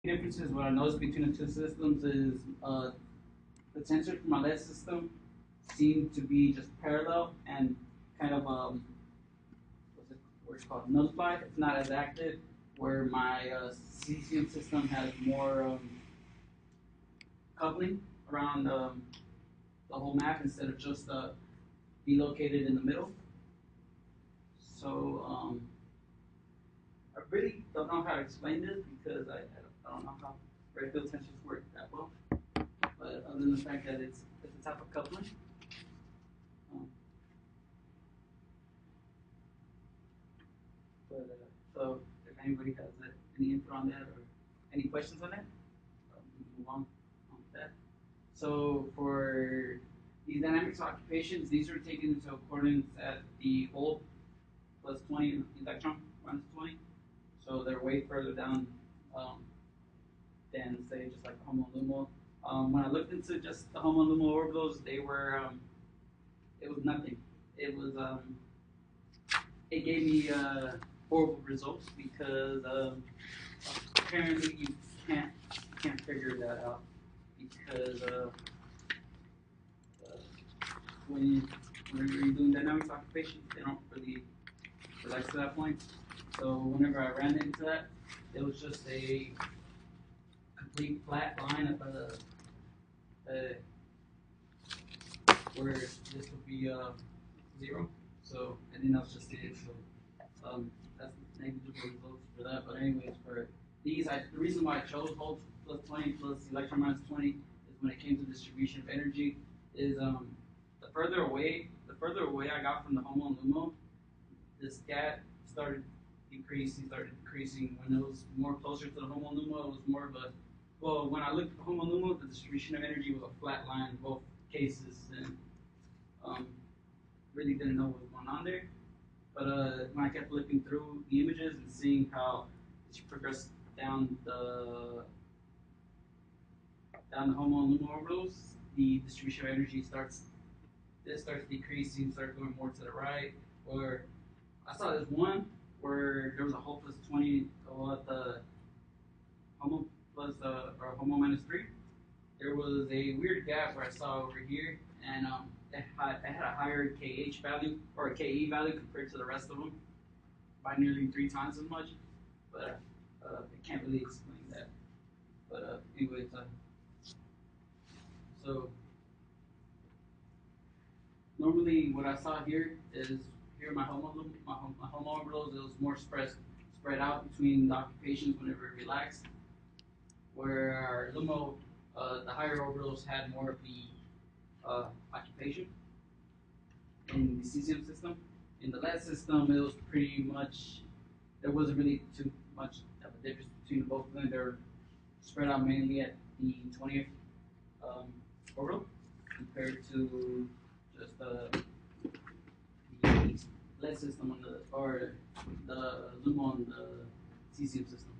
Differences, what I noticed between the two systems is the sensors for my lead system seem to be just parallel and kind of what's it called, nullified. It's not as active. Where my cesium system has more coupling around the whole map instead of just be located in the middle. So I really don't know how to explain this because I don't know how red field tensors work that well. But other than the fact that it's a type of coupling. So if anybody has any input on that or any questions on that, move on with that. So for these dynamics occupations, these are taken into accordance at the hole plus 20 electron minus 20. So they're way further down than say just like homo-lumo. When I looked into just the homo-lumo orbitals, they were it was nothing. It was it gave me horrible results because apparently you can't figure that out because whenever you're doing dynamics occupations, they don't really relax to that point. So whenever I ran into that, it was just a complete flat line of where this would be 0. So and then that's just it. So that's negligible results for that. But anyways, for these, the reason why I chose hole plus 20 plus electron minus 20 is when it came to distribution of energy is the further away I got from the homo and lumo, the scat started decreasing. When it was more closer to the homo and lumo, it was more of a, well, when I looked at the homo and lumo, the distribution of energy was a flat line in both cases, and really didn't know what was going on there. But when I kept flipping through the images and seeing how as you progress down the homo and lumo orbitals, the distribution of energy starts decreasing, starts going more to the right. Where I saw this one where there was a hole plus 20 at the homo plus or homo minus 3. There was a weird gap where I saw over here, and it had a higher KH value or a KE value compared to the rest of them by nearly 3 times as much. But I can't really explain that. But anyways, so normally what I saw here is my homo orbitals, it was more spread out between the occupations whenever it relaxed. Where our lumo, the higher orbitals had more of the occupation in the cesium system. In the lead system, it was pretty much, there wasn't really too much of a difference between both of them. They're spread out mainly at the 20th orbital compared to just the lead system or the lumo on the cesium system.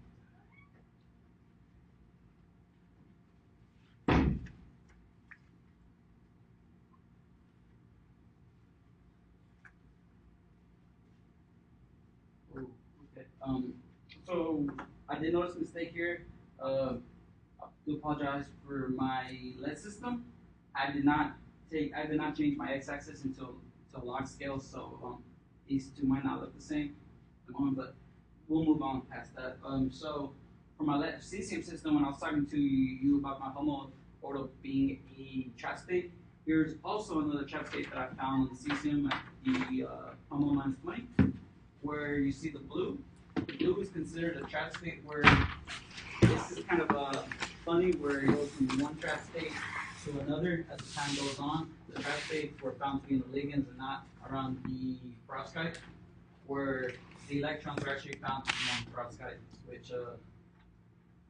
So I did notice a mistake here. I do apologize for my lead system. I did not change my x-axis until log scale, so these two might not look the same. But we'll move on past that. So for my lead cesium system, when I was talking to you about my homo orbital being a trap state, here's also another trap state that I found in the cesium at the homo minus 20, where you see the blue. Blue is considered a trap state where this is kind of funny, where it goes from one trap state to another as the time goes on. The trap states were found to be in the ligands and not around the perovskite, where the electrons are actually found to be on perovskite, which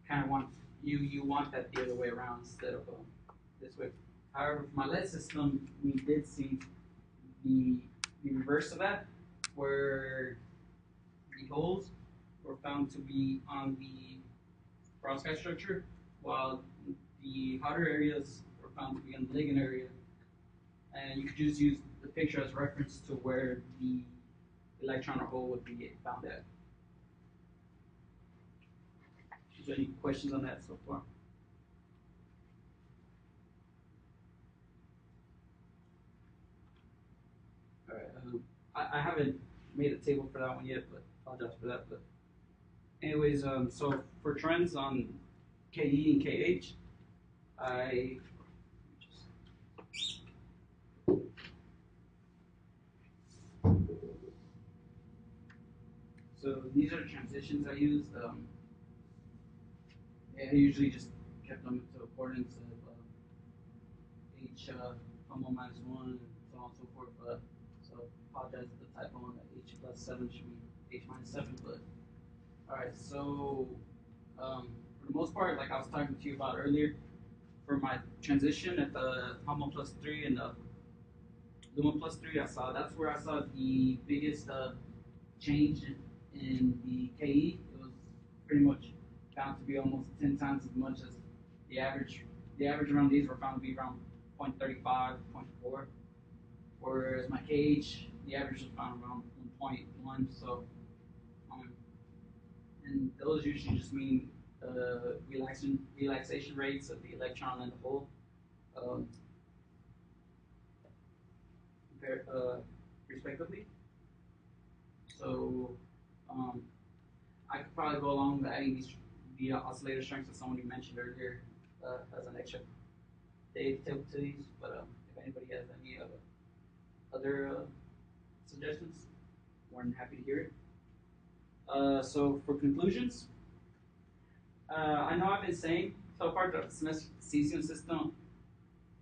kind of you want that the other way around instead of this way. However, for my lead system, we did see the reverse of that, where the holes were found to be on the perovskite structure, while the hotter areas were found to be in the ligand area. And you could just use the picture as reference to where the electron or hole would be found at. Is there any questions on that so far? All right. I haven't made a table for that one yet, but apologize for that. But anyways, so for trends on KE and KH, so these are the transitions I used. I usually just kept them into accordance of H almost minus 1 and so on and so forth. So apologize for the typo on the H plus 7 should be H minus 7. But all right, so for the most part, like I was talking to you about earlier, for my transition at the Homo plus 3 and the Luma plus 3, that's where I saw the biggest change in the KE. It was pretty much found to be almost 10 times as much as the average. The average around these were found to be around 0.35, 0.4, whereas my KH, the average was found around 1.1. So, and those usually just mean relaxation rates of the electron and the hole, respectively. So, I could probably go along with adding the oscillator strengths that someone you mentioned earlier as an extra tip to these. But if anybody has any other suggestions, more than happy to hear it. So for conclusions, I know I've been saying so far the cesium system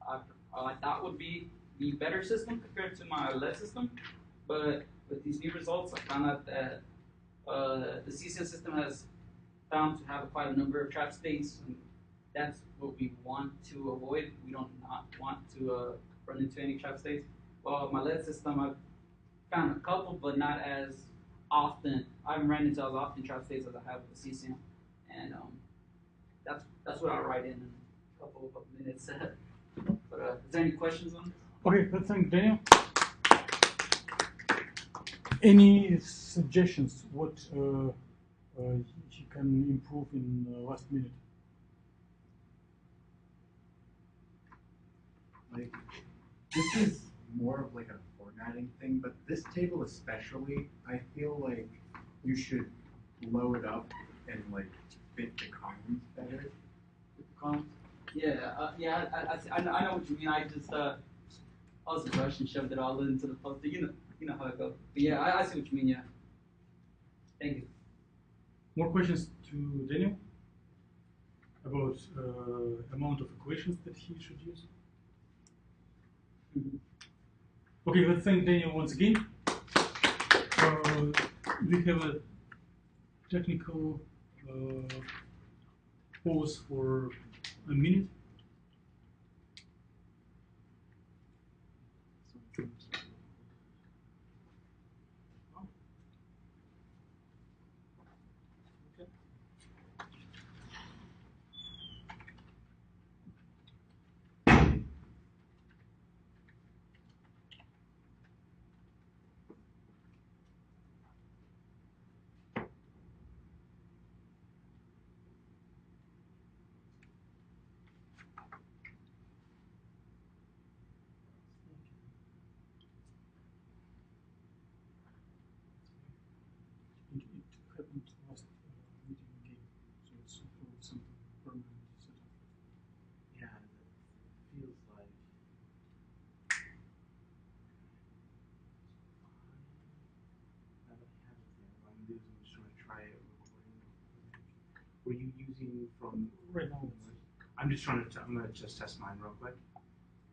I thought would be the better system compared to my lead system, but with these new results, I found out that the cesium system has found to have quite a number of trap states, and that's what we want to avoid. We don't not want to run into any trap states. Well, my lead system, I've found a couple, but not as often. I haven't ran into as often trap states as I have with the cesium, and that's what I'll write in a couple of minutes. But is there any questions on this? Okay, let's thank Daniel. Any suggestions what he can improve in last minute? Like, this is more of like a formatting thing, but this table especially, I feel like you should blow it up and like fit the columns better. With the columns? Yeah, yeah. I know what you mean. I was rushed and shoved it all into the poster. You know how it goes. But yeah, I see what you mean. Yeah. Thank you. More questions to Daniel about amount of equations that he should use? Mm-hmm. Okay, let's thank Daniel once again. We have a technical pause for a minute. It happened last meeting again, so it's probably something permanent set up. Yeah, it feels like. Now that I have it there, what I'm doing is I'm just trying to try it recording. Were you using from Right now, I'm just trying to. I'm gonna just test mine real quick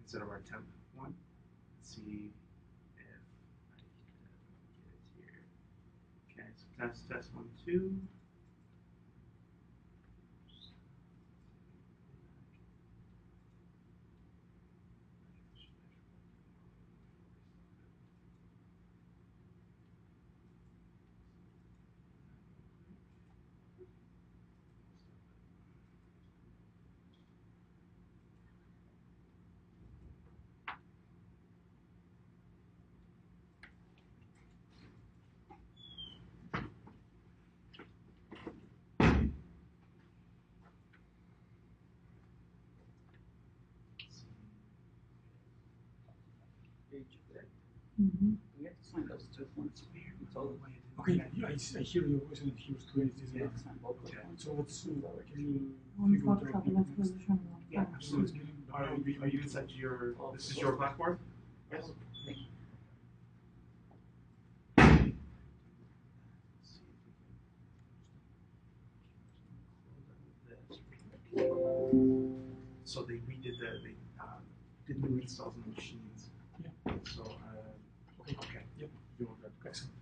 instead of our temp one. Let's see if I can get it here. Okay, so test 1 2. page there. Mm-hmm. We have to sign those two forms. We told them. Okay, I hear your question. He was clear. This is We have enough. to sign both of them. So what's can you One figure for out travel next? position, one Yeah, for. absolutely. Are you inside your? This is your blackboard. Yes. Thank you. So they redid they did new installs on the machines. Yeah. So okay. Yep. You want that? Excellent.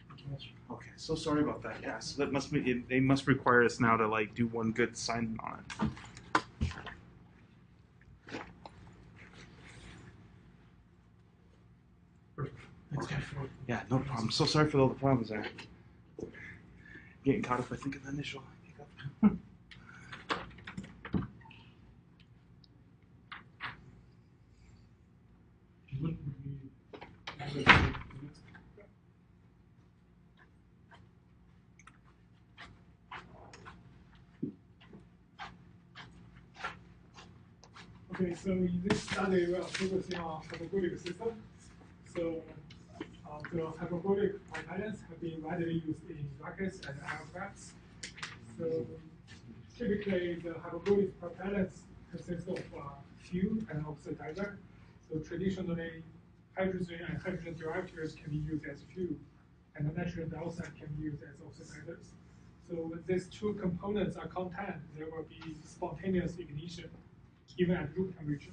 Thank you much. Okay. So sorry about that. Yeah. So that must be they must require us now to like do one good sign on it. Perfect. Thanks for Yeah. No problem. So sorry for all the problems there. Getting caught up, I think, in the initial hiccup. Yulun, would we Okay, so in this study, we are focusing on hyperbolic system. So the hyperbolic propellants have been widely used in rockets and aircrafts. So typically, the hyperbolic propellants consist of fuel and oxidizer. So traditionally, hydrogen and hydrogen derivatives can be used as fuel, and the nitrogen dioxide can be used as oxidizers. So when these two components are contained, there will be spontaneous ignition, even at room temperature.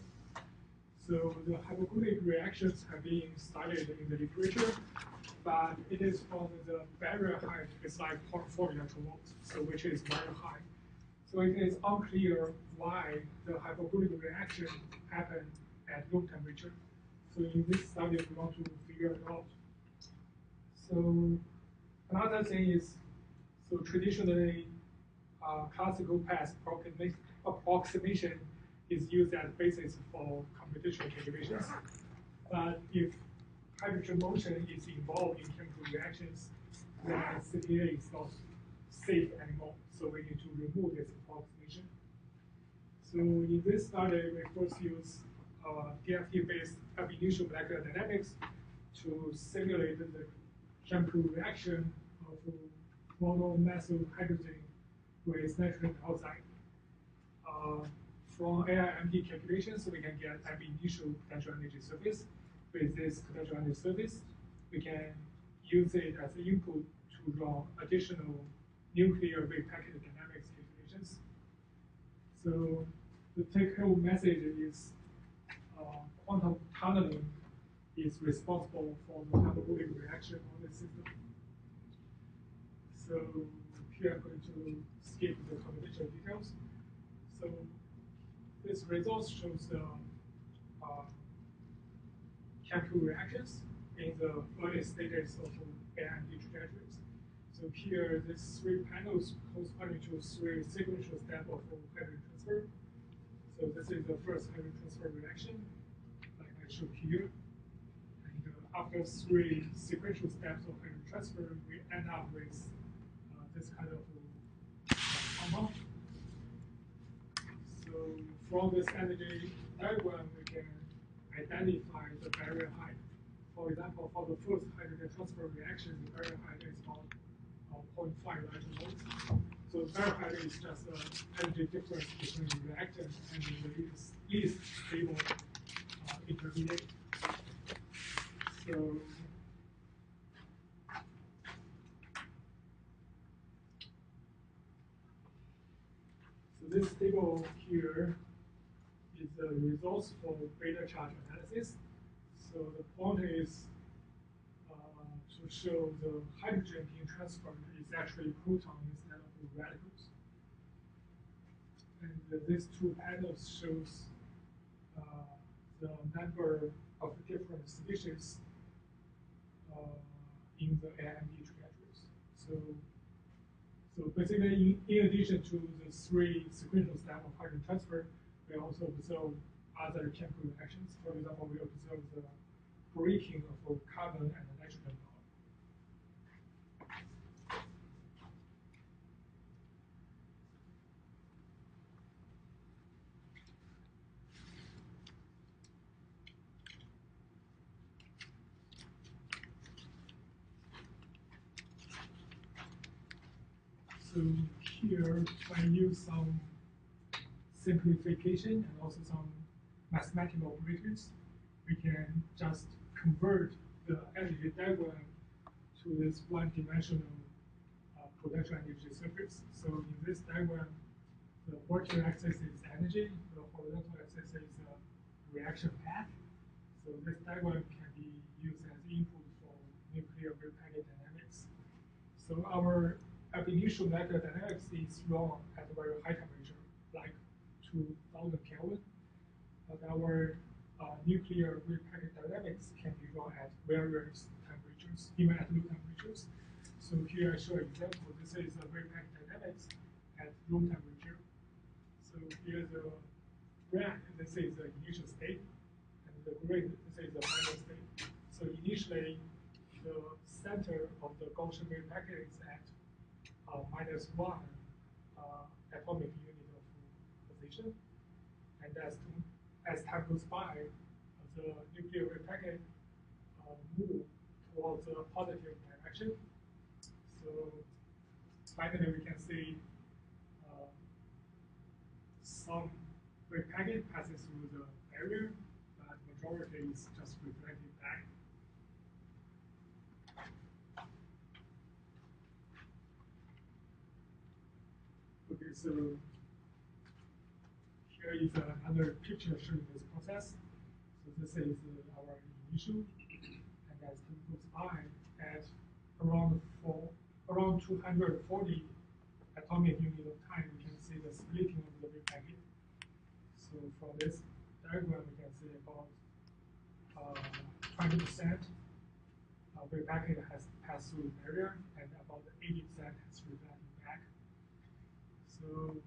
So the hyperbolic reactions have been studied in the literature, but it is from the barrier height, it's like 0.4 electrovolts, so which is very high. So it is unclear why the hyperbolic reaction happened at room temperature. So in this study, we want to figure it out. So another thing is, so traditionally, classical path approximation is used as basis for computational calculations. But if hydrogen motion is involved in chemical reactions, then CPA is not safe anymore. So we need to remove this approximation. So in this study, we first use DFT-based ab initio molecular dynamics to simulate the chemical reaction of monomethyl hydrogen with nitrogen dioxide. From AIMD calculations, we can get ab initio potential energy surface. With this potential energy surface, we can use it as an input to run additional nuclear wave packet dynamics calculations. So the take-home message is quantum tunneling is responsible for the hyperbolic reaction on the system. So here I'm going to skip the computational details. So this result shows the chemical reactions in the early stages of AIMD trajectories. So here, these three panels corresponding to three sequential steps of hydrogen transfer. So this is the first hydrogen transfer reaction, like I showed here. And after three sequential steps of hydrogen transfer, we end up with this kind of compound. So from this energy diagram, we can identify the barrier height. For example, for the first hydrogen transfer reaction, the barrier height is about 0.5 electrovolts. So the barrier height is just the energy difference between the reactant and the least stable intermediate. So this table here is the results for beta charge analysis. So the point is to show the hydrogen being transferred is actually proton instead of radicals. And these two panels shows the number of different species in the AIMD trajectories. So basically, in addition to the three sequential steps of hydrogen transfer, we also observe other chemical reactions. For example, we observe the breaking of carbon and nitrogen bond. So here I use some simplification and also some mathematical operators. We can just convert the energy diagram to this one-dimensional potential energy surface. So in this diagram, the vertical axis is energy, the horizontal axis is the reaction path. So this diagram can be used as input for nuclear wave packet dynamics. So our ab initio molecular dynamics is run at a very high temperature, like 2000 Kelvin. But our nuclear wave packet dynamics can be run at various temperatures, even at low temperatures. So here I show an example. This is a wave packet dynamics at room temperature. So here's the red, this is the initial state, and the green, this is the final state. So initially, the center of the Gaussian wave packet is at -1 atomic unit of position, and as time goes by, the nuclear wave packet move towards a positive direction. So finally, we can see some wave packet passes through the barrier, but majority is just reflected back. Okay, so here is another picture showing this process. So this is our initial, and as time goes by, at around 240 atomic unit of time, we can see the splitting of the wave packet. So from this diagram, we can see about 20% wave packet has passed through the barrier, and about 80% has reflected back. So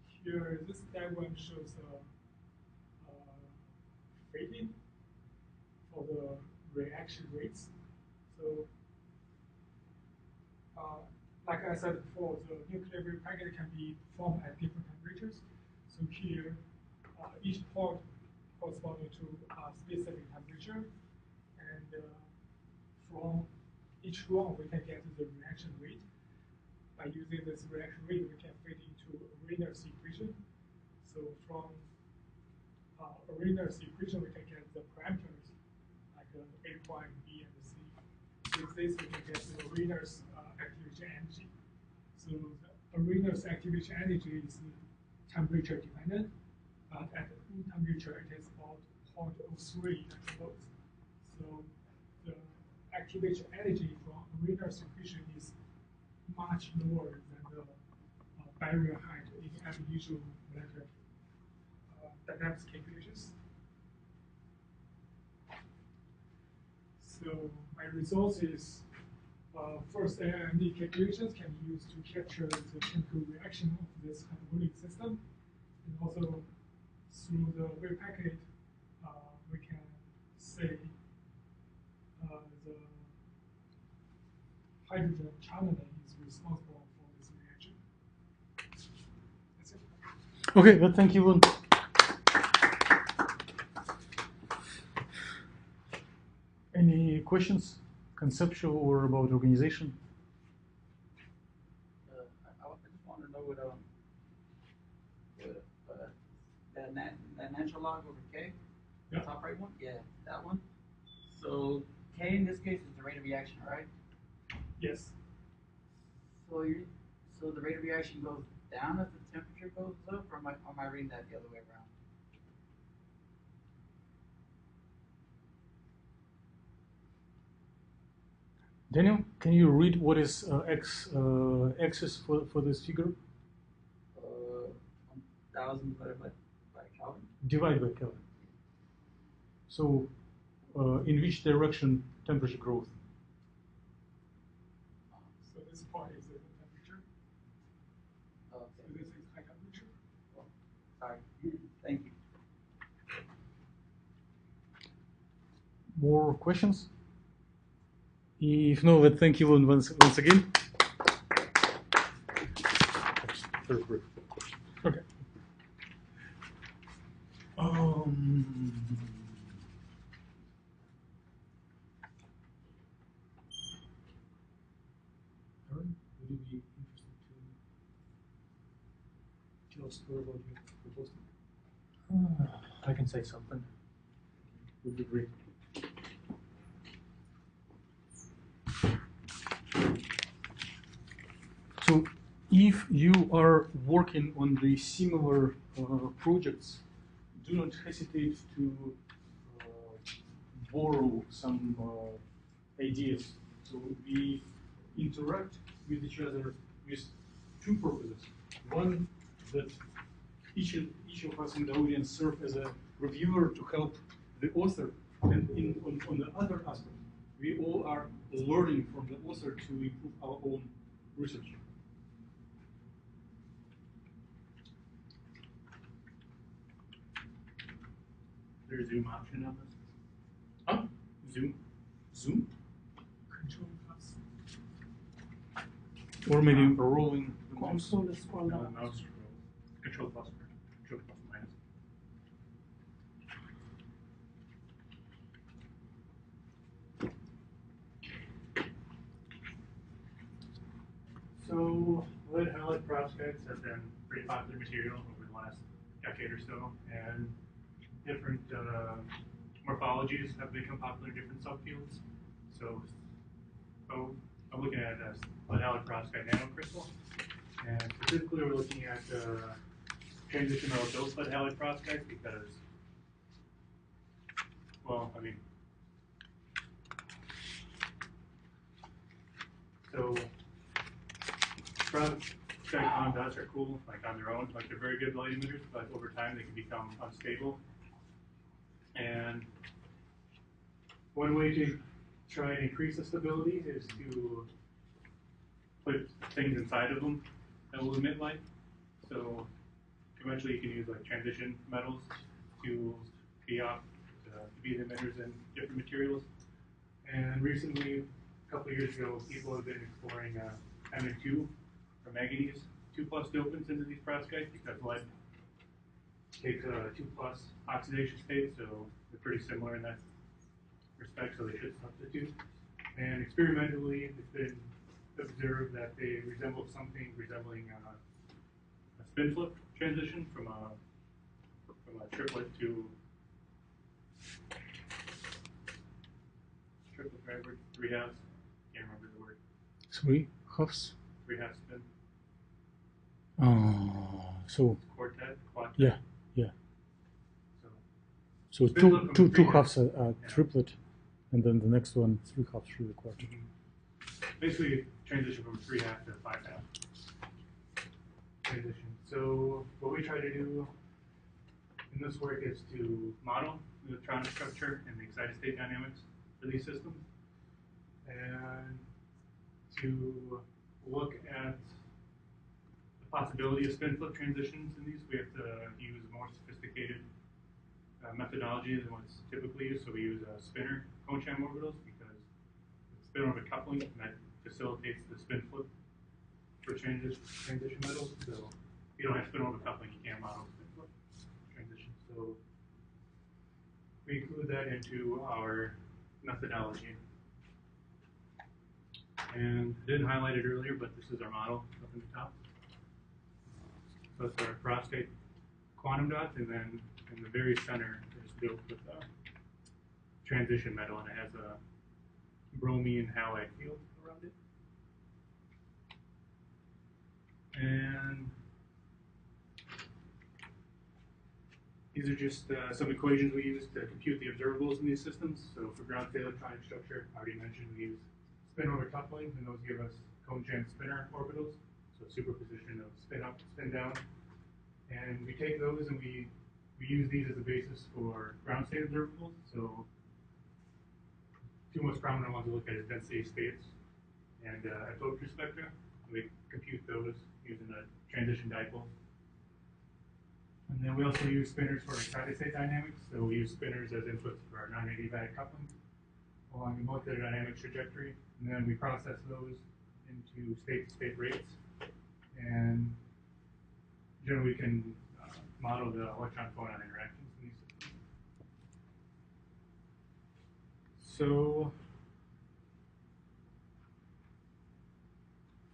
here, this diagram shows rating for the reaction rates. So, like I said before, the nuclear wave packet can be formed at different temperatures. So here, each port corresponding to a specific temperature, and from each run, we can get the reaction rate. By using this reaction rate, we can fit into Ramirez equation. So from Ramirez equation, we can get the parameters like A prime, B, and C. With this, we can get the Ramirez activation energy. So the Ramirez activation energy is temperature dependent, but at room temperature, it is about 0.03 electron-volts. So the activation energy from Ramirez equation is much lower than the barrier height in ab initio molecular dynamics calculations. So my results is first AMD calculations can be used to capture the chemical reaction of this catabolic system, and also through the wave packet we can say the hydrogen channeling is responsible for this reaction. That's it. Okay, well, thank you, Yulun. Any questions, conceptual or about organization? I just want to know what that natural log over K, the top right one, yeah, that one. So K in this case is the rate of reaction, right? Yes. So the rate of reaction goes down as the temperature goes up, or am I reading that the other way around? Daniel, can you read what is axis for this figure? 1000 divided by Kelvin. Divide by Kelvin. So, in which direction temperature growth? So this part is the temperature. Okay. So this is high temperature. Well, sorry. Thank you. More questions? If no, then thank you once again. Very brief. Okay. Aaron, would you be tell us more about your proposal? I can say something. Would be great. So, if you are working on the similar projects, do not hesitate to borrow some ideas. So we interact with each other with two purposes. One, that each of us in the audience serve as a reviewer to help the author, and on the other aspect, we all are learning from the author to improve our own research. Is there a Zoom option on this? Huh? Zoom? Zoom? Control plus. Or maybe rolling the mouse. Control is scroll No, down. mouse control plus minus. So, lead halide perovskites have been pretty popular material over the last decade or so, and different morphologies have become popular in different subfields. So, I'm looking at it as lead halide perovskite nanocrystal, and specifically we're looking at transition metal dose lead halide perovskite because, well, I mean, so perovskite conducts are cool, like on their own, like they're very good light emitters, but over time they can become unstable. And one way to try and increase the stability is to put things inside of them that will emit light. So eventually you can use like transition metals to be the emitters in different materials. And recently, a couple of years ago, people have been exploring Mn2 or manganese 2+ dopants into these perovskites because lead takes a 2+ oxidation state, so they're pretty similar in that respect, so they should substitute. And experimentally, it's been observed that they resemble something resembling a spin flip transition from a triplet to triplet driver, 3/2. Can't remember the word. 3/2. 3/2 spin. So Quartet. yeah. So Spin flip from two 3/2. halves are Yeah. triplet, and then the next one 3/2 through the quartet. Basically, transition from 3/2 to 5/2 transition. So what we try to do in this work is to model the electronic structure and the excited state dynamics for these systems, and to look at the possibility of spin flip transitions in these. We have to use more sophisticated methodology than what's typically used. So we use spinner cone channel orbitals because it's spin orbit coupling, and that facilitates the spin flip for transition metals. So if you don't have spin orbit coupling, you can't model spin flip transition. So we include that into our methodology. And I didn't highlight it earlier, but this is our model up in the top. So it's our perovskite quantum dot, and then in the very center is built with a transition metal, and it has a bromine halide field around it. And these are just some equations we use to compute the observables in these systems. So for ground state electronic structure, I already mentioned we use spin orbit coupling, and those give us cone channel spinner orbitals. So superposition of spin up, spin down. And we take those and we use these as a basis for ground state observables. So two most prominent ones to look at is density states and absorption spectra. We compute those using a transition dipole. And then we also use spinners for excited state dynamics. So we use spinners as inputs for our non-adiabatic coupling along the molecular dynamics trajectory. And then we process those into state-to-state rates. And generally we can model the electron-photon interactions in these systems. So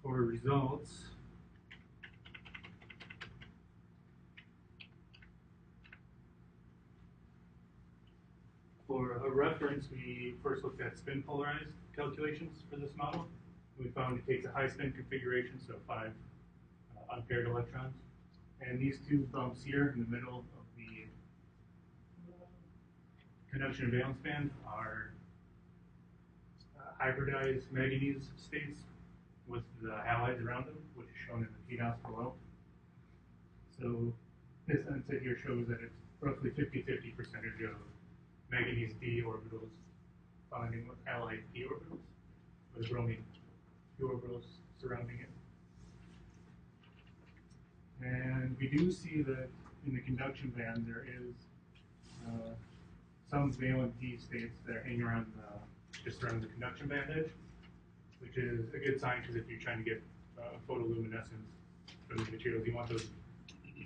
for results, a reference, we first looked at spin polarized calculations for this model. We found it takes a high spin configuration, so 5 unpaired electrons. And these two bumps here in the middle of the conduction and valence band are hybridized manganese states with the halides around them, which is shown in the PDOS below. So this answer here shows that it's roughly 50-50 percentage of manganese D orbitals bonding with halide P orbitals, with bromine P orbitals surrounding it. And we do see that in the conduction band there is some valent D states that are hanging around just around the conduction band edge, which is a good sign because if you're trying to get photoluminescence from the materials, you want those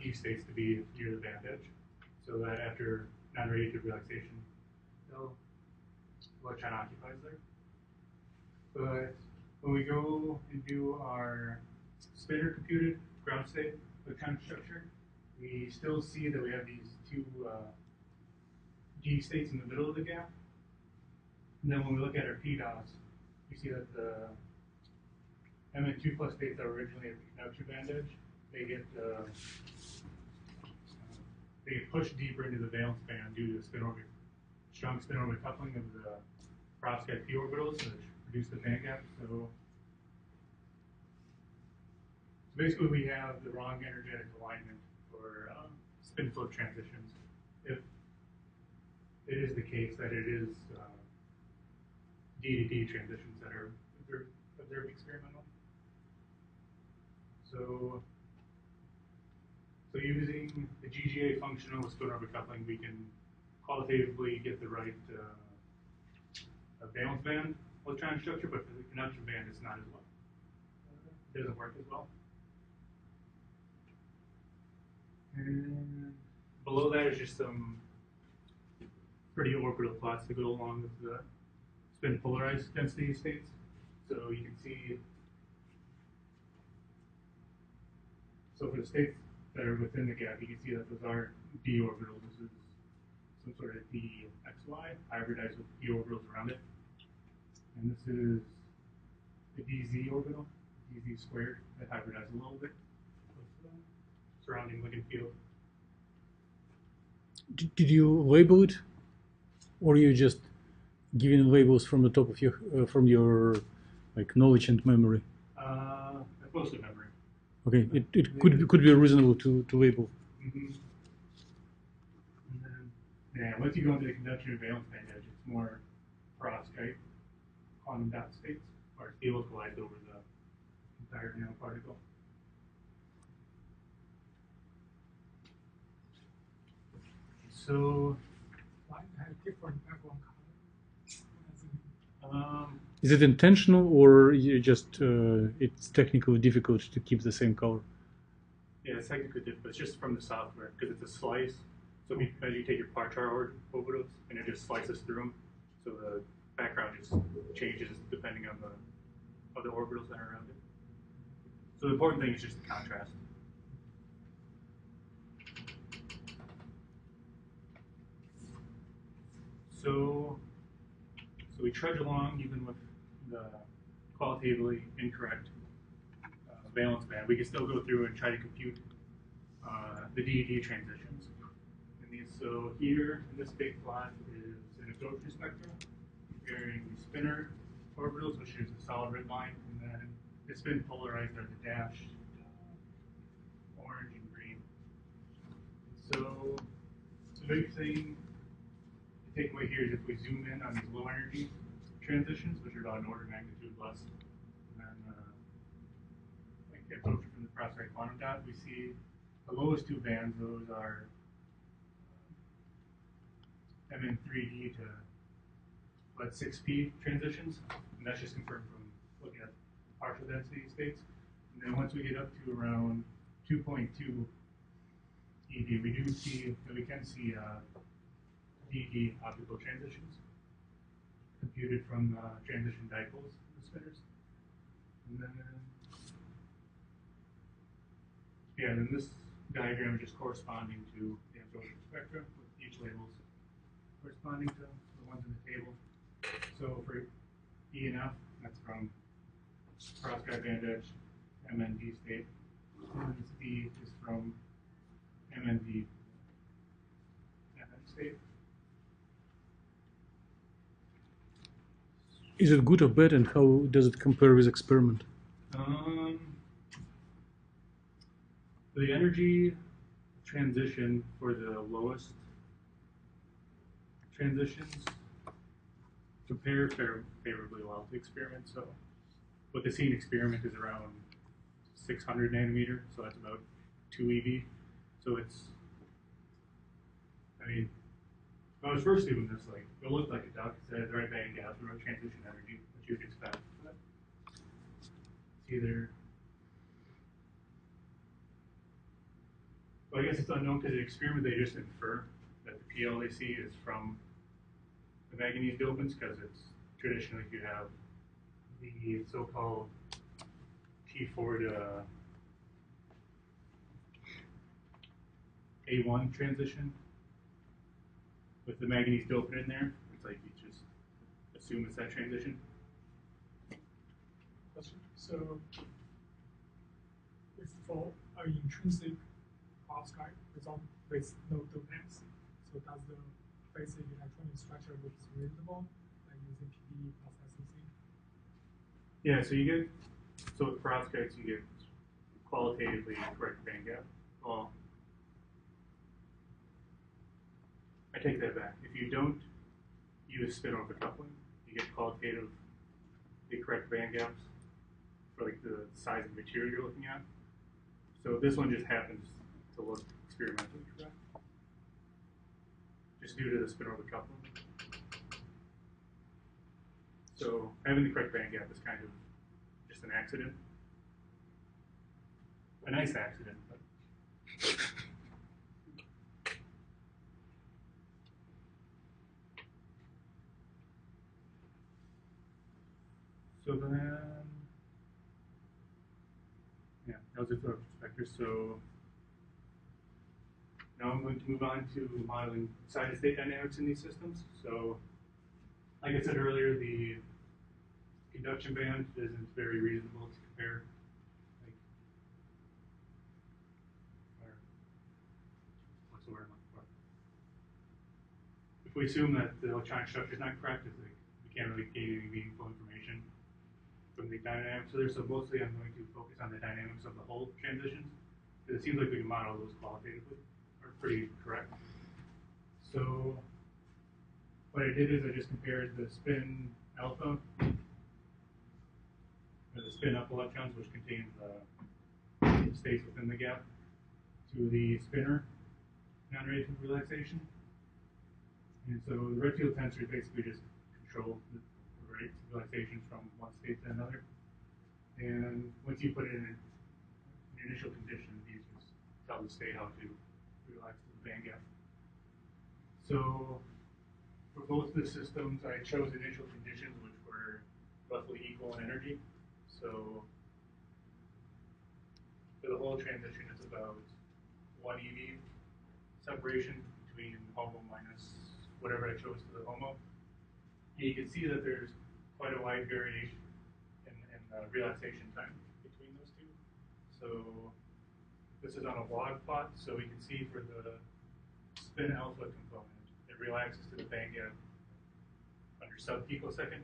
D states to be near the band edge, so that after non-radiative relaxation, the electron occupies there. But when we go and do our spinner computed ground state electronic structure, we still see that we have these two D states in the middle of the gap. And then when we look at our PDOS, we see that the Mn2 plus states that were originally at the conduction band edge, they get pushed deeper into the valence band due to the strong spin orbit coupling of the perovskite p orbitals, which produce the band gap. So basically, we have the wrong energetic alignment for spin flip transitions. If it is the case that it is D to D transitions that are observed experimentally. So using the GGA functional spin orbit coupling, we can qualitatively get the right valence band electronic structure, but for the conduction band, it's not as well. It doesn't work as well. And below that is just some pretty orbital plots to go along with the spin polarized density states. So you can see, so for the states that are within the gap, you can see that those are D orbitals. This is some sort of DXY hybridized with D orbitals around it. And this is the DZ orbital, DZ squared, that hybridized a little bit with the surrounding Ligand field. Did you label it, or you just giving labels from the top of your like knowledge and memory? Close to memory. Okay, it could be reasonable to label. Mm-hmm. And then, yeah, once you go into the conduction and valence band edge, it's more perovskite quantum dot states, or it's delocalized over the entire nanoparticle. So, Why have different background color? Is it intentional, or you just it's technically difficult to keep the same color? yeah, it's technically difficult. It's just from the software because it's a slice. So as you take your Parchar orbitals and it just slices through them, so the background just changes depending on the other orbitals that are around it. So the important thing is just the contrast. So we trudge along even with the qualitatively incorrect valence band. We can still go through and try to compute the DED transitions. And so here in this big plot is an absorption spectrum comparing the spinner orbitals, which is a solid red line, and then the spin polarized are the dashed orange and green. So the big thing to take away here is if we zoom in on these low energy transitions, which are about an order of magnitude less than like the absorption from the perovskite quantum dot, we see the lowest two bands, those are Mn3D to what 6P transitions, and that's just confirmed from looking at partial density states. And then once we get up to around 2.2 ED, we do see that we can see DD optical transitions computed from transition dipoles in the spinners. And then, yeah, then this diagram is just corresponding to the absorption spectra with each labels corresponding to the ones in the table. So for E and F, that's from perovskite band edge, MND state. And this D is from MND FN state. Is it good or bad, and how does it compare with experiment? The energy transition for the lowest transitions compare favorably well to experiment. So what the seen experiment is around 600 nanometer, so that's about 2 eV. So it's, I mean, when I was first doing this, like, it looked like a duck, it had the right band gap, the right transition energy, which you'd expect. But it's either, well, I guess it's unknown because the experiment they just infer that the PL they see is from the manganese dopants, because it's traditionally you have the so-called Forde A1 transition with the manganese dopant in there. It's like you just assume it's that transition. Question. So it's for an intrinsic perovskite with no dopants. So does the basic electronic structure look reasonable, like using PD plus SEC? Yeah, so you get, so with perovskites you get qualitatively correct band gap. Well, I take that back. If you don't use spin over coupling, you get qualitative the correct band gaps for like the size of material you're looking at. So this one just happens to look experimentally correct, just due to the spin over coupling. So having the correct band gap is kind of just an accident. A nice accident, but so then, yeah, that was it for our perspective. So now I'm going to move on to modeling side state dynamics in these systems. So, like I said earlier, the conduction band isn't very reasonable to compare. Like, or what's the word I'm looking for? If we assume that the electronic structure is not correct, it's like we can't really gain any meaningful information from the dynamics of there. So mostly I'm going to focus on the dynamics of the whole transitions, because it seems like we can model those qualitatively, are pretty correct. So what I did is I just compared the spin alpha, or the spin up electrons, which contains the states within the gap, to the spinner non-radiative relaxation. And so the red field tensors basically just control the rate of relaxation from one state to another. And once you put it in an initial condition, these just tell the state how to relax the band gap. So for both the systems, I chose initial conditions which were roughly equal in energy. So for the whole transition, it's about 1 eV separation between HOMO minus whatever I chose for the HOMO. And you can see that there's quite a wide variation in relaxation time between those two. So this is on a log plot, so we can see for the spin alpha component, it relaxes to the band gap under sub-picosecond,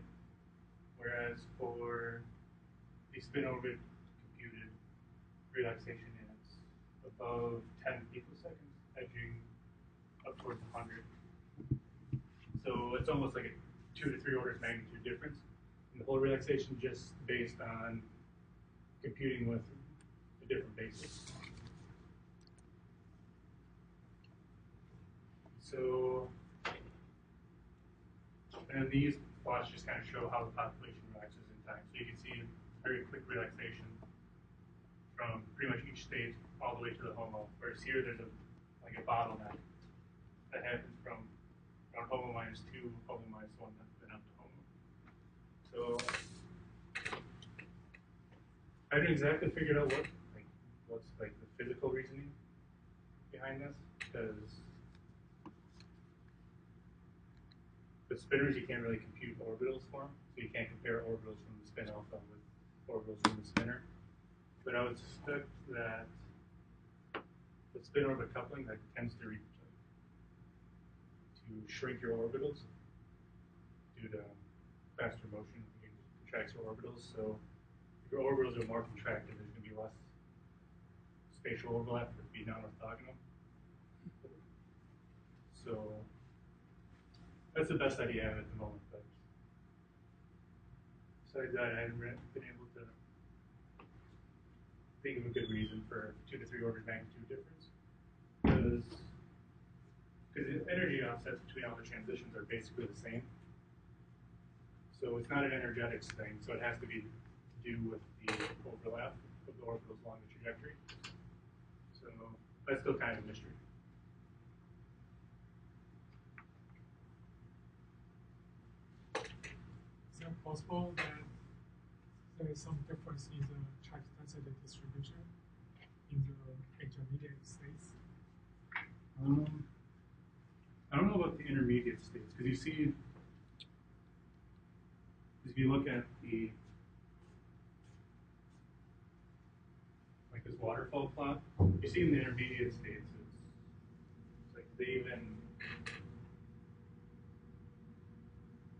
whereas for the spin orbit computed relaxation is above 10 picoseconds, edging up towards 100. So it's almost like a 2 to 3 orders magnitude difference in the whole relaxation, just based on computing with a different basis. So, and these plots just kind of show how the population relaxes in time. So you can see a very quick relaxation from pretty much each state all the way to the HOMO. Whereas here there's like a bottleneck that happens from around HOMO minus 2, HOMO minus 1, then up to HOMO. So I haven't exactly figured out what's like the physical reasoning behind this, because the spinors, you can't really compute orbitals for them, so you can't compare orbitals from the spin alpha with orbitals from the spinor. But I would suspect that the spin orbit coupling that tends to shrink your orbitals due to faster motion. It contracts your orbitals, so if your orbitals are more contracted, there's going to be less spatial overlap for it to be non-orthogonal. So that's the best idea I have at the moment. But besides that, I haven't been able to think of a good reason for 2 to 3 orders of magnitude difference. Because the energy offsets between all the transitions are basically the same. So it's not an energetics thing, so it has to be to do with the overlap of the orbitals along the trajectory. So that's still kind of a mystery. Is it possible that there is some difference in the charge density distribution in the intermediate states? I don't know about the intermediate states, because you see, if you look at the, like this waterfall plot, you see in the intermediate states, it's like they even,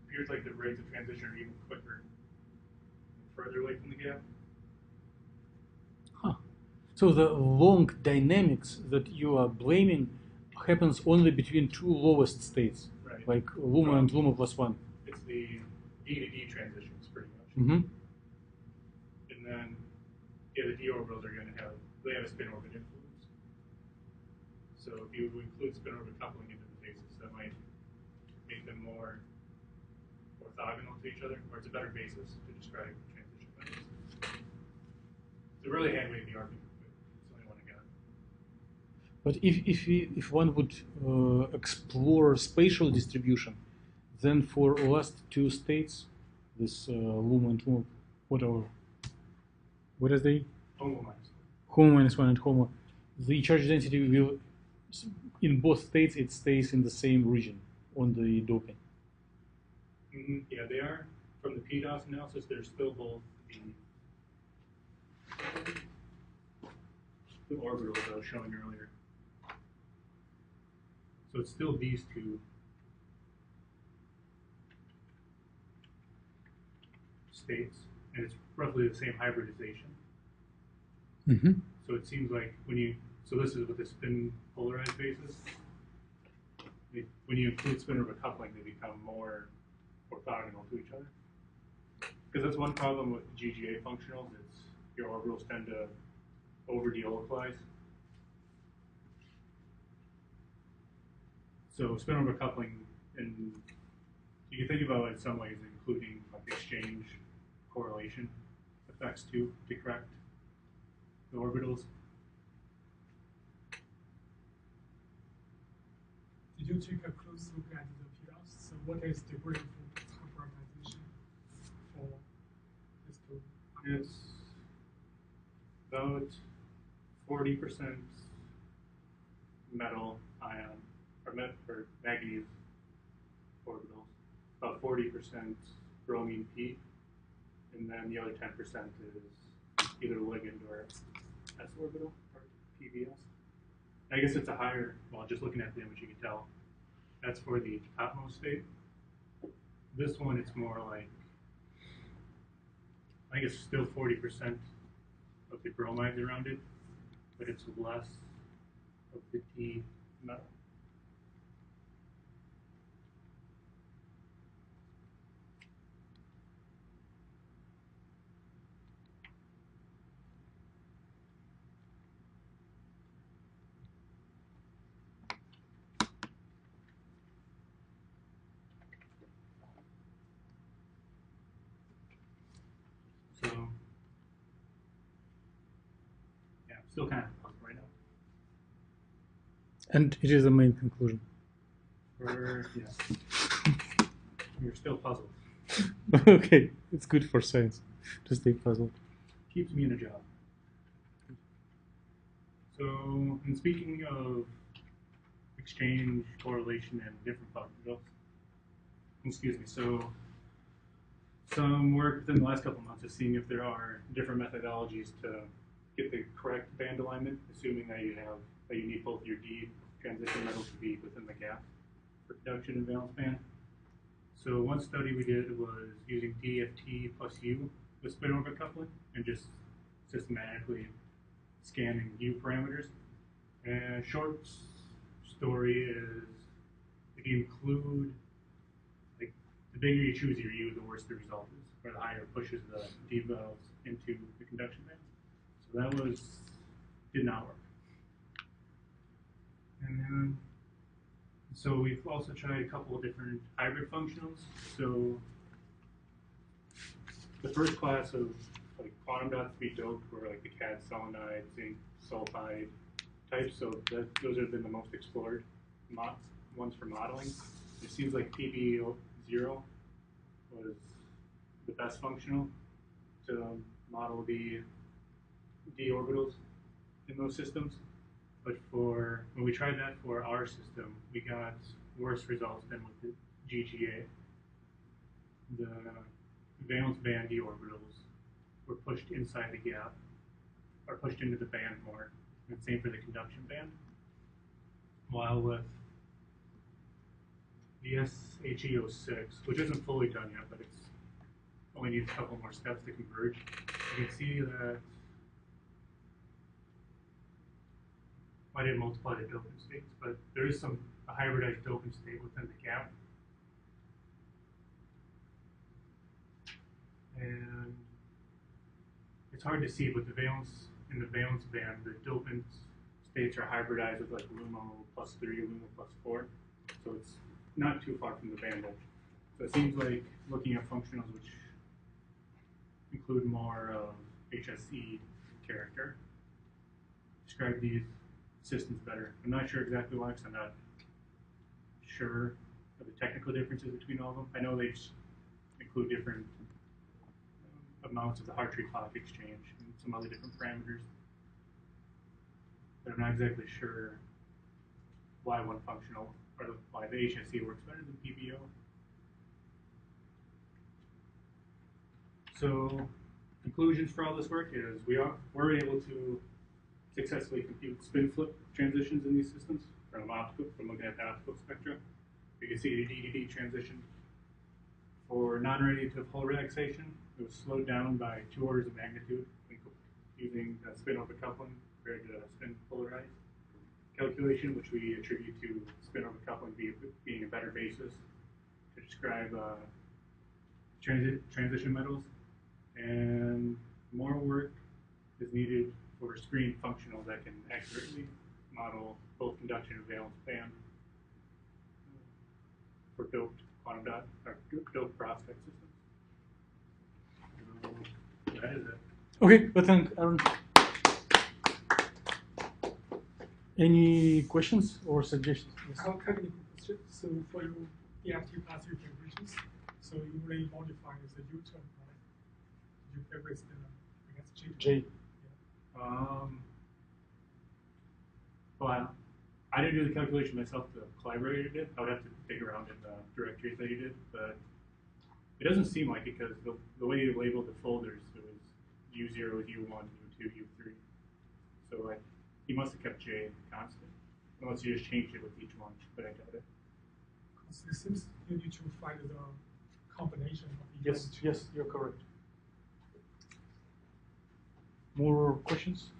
appears like the rates of transition are even quicker, further away from the gap. Huh. So the long dynamics that you are blaming happens only between 2 lowest states, Right. like Luma and Luma plus 1. It's the D to D transitions, pretty much. Mm-hmm. And then, yeah, the d orbitals are going to have, they have a spin orbit influence. So if you include spin orbit coupling into the basis, that might make them more orthogonal to each other, or it's a better basis to describe transition methods. It's a really hand-wavy argument, but it's the only one I got. But if one would explore spatial distribution, then for last 2 states, this Luma and Luma, whatever, what is the HOMO minus. HOMO minus 1 and HOMO, the charge density will, in both states, it stays in the same region on the doping. Mm-hmm. Yeah, they are. From the PDOS analysis, they're still both the orbitals I was showing earlier. So it's still these 2 states, and it's roughly the same hybridization. Mm-hmm. So it seems like when you, so this is with the spin polarized basis. When you include spin orbit coupling, they become more orthogonal to each other. Because that's one problem with GGA functionals, it's your orbitals tend to over delocalize. So spin orbit coupling, and you can think about it in some ways, including like exchange correlation effects too, to correct the orbitals. Did you take a close look at the PDOS? So what is the degree for temporization for these 2? It's about 40% metal ion, or manganese orbitals, about 40% bromine P, and then the other 10% is either ligand or S orbital, or PBS. I guess it's a higher, well, just looking at the image you can tell, that's for the topmost state. This one, it's more like, I think it's still 40% of the bromides around it, but it's less of the D metal. So, yeah, I'm still kind of puzzled right now. And it is the main conclusion. Yes. You're still puzzled. Okay, it's good for science to stay puzzled. Keeps me in a job. So, and speaking of exchange, correlation, and different particles, excuse me, so some work within the last couple months is seeing if there are different methodologies to get the correct band alignment, assuming that you need both your D transition metals to be within the gap for conduction and valence band. So one study we did was using DFT plus U with spin orbit coupling and just systematically scanning U parameters. And short story is if you include, like, the bigger you choose your U, the worse the result is, or the higher it pushes the D valves into the conduction band. So that did not work. And then, so we've also tried a couple of different hybrid functionals. So the first class of like quantum dots to be doped were like the CAD selenide, zinc, sulfide types. So those have been the most explored ones for modeling. It seems like PbO0 was the best functional to model the d orbitals in those systems. But when we tried that for our system, we got worse results than with the GGA. The valence band d orbitals were pushed inside the gap, or pushed into the band more, and same for the conduction band. While with the SHE06, which isn't fully done yet, but it's only needs a couple more steps to converge, you can see that I didn't multiply the doping states, but there is a hybridized doping state within the gap. And it's hard to see, but in the valence band, the dopant states are hybridized with like LUMO +3, LUMO +4. So it's not too far from the band edge. So it seems like looking at functionals which include more of HSE character describe these systems better. I'm not sure exactly why, because I'm not sure of the technical differences between all of them. I know they include different amounts of the Hartree clock exchange and some other different parameters, but I'm not exactly sure why one functional, or why the HSE works better than PbO. So conclusions for all this work is we're able to successfully compute spin flip transitions in these systems from looking at the optical spectra. You can see the DDD transition for non-radiative hull relaxation. It was slowed down by 2 orders of magnitude using spin orbit coupling compared to spin polarized calculation, which we attribute to spin orbit coupling being a better basis to describe transition metals. And more work is needed for screen functionals that can accurately model both conduction and valence band for doped quantum dot or doped perovskite systems. That is it. Okay, but thank Aaron. Any questions or suggestions? Yes. How technical question? So for your EFT plus U calculations, so you really modify the U term, right? You calculate the, I guess, J. Well, I didn't do the calculation myself. The collaborator did. I would have to dig around in the directories that he did, but it doesn't seem like it because the way you labeled the folders, it was U0, U1, U2, U3. So he must have kept J constant, unless you just changed it with each one. But I doubt it. Because it seems you need to find the combination of each Yes, one. yes, you're correct. More questions?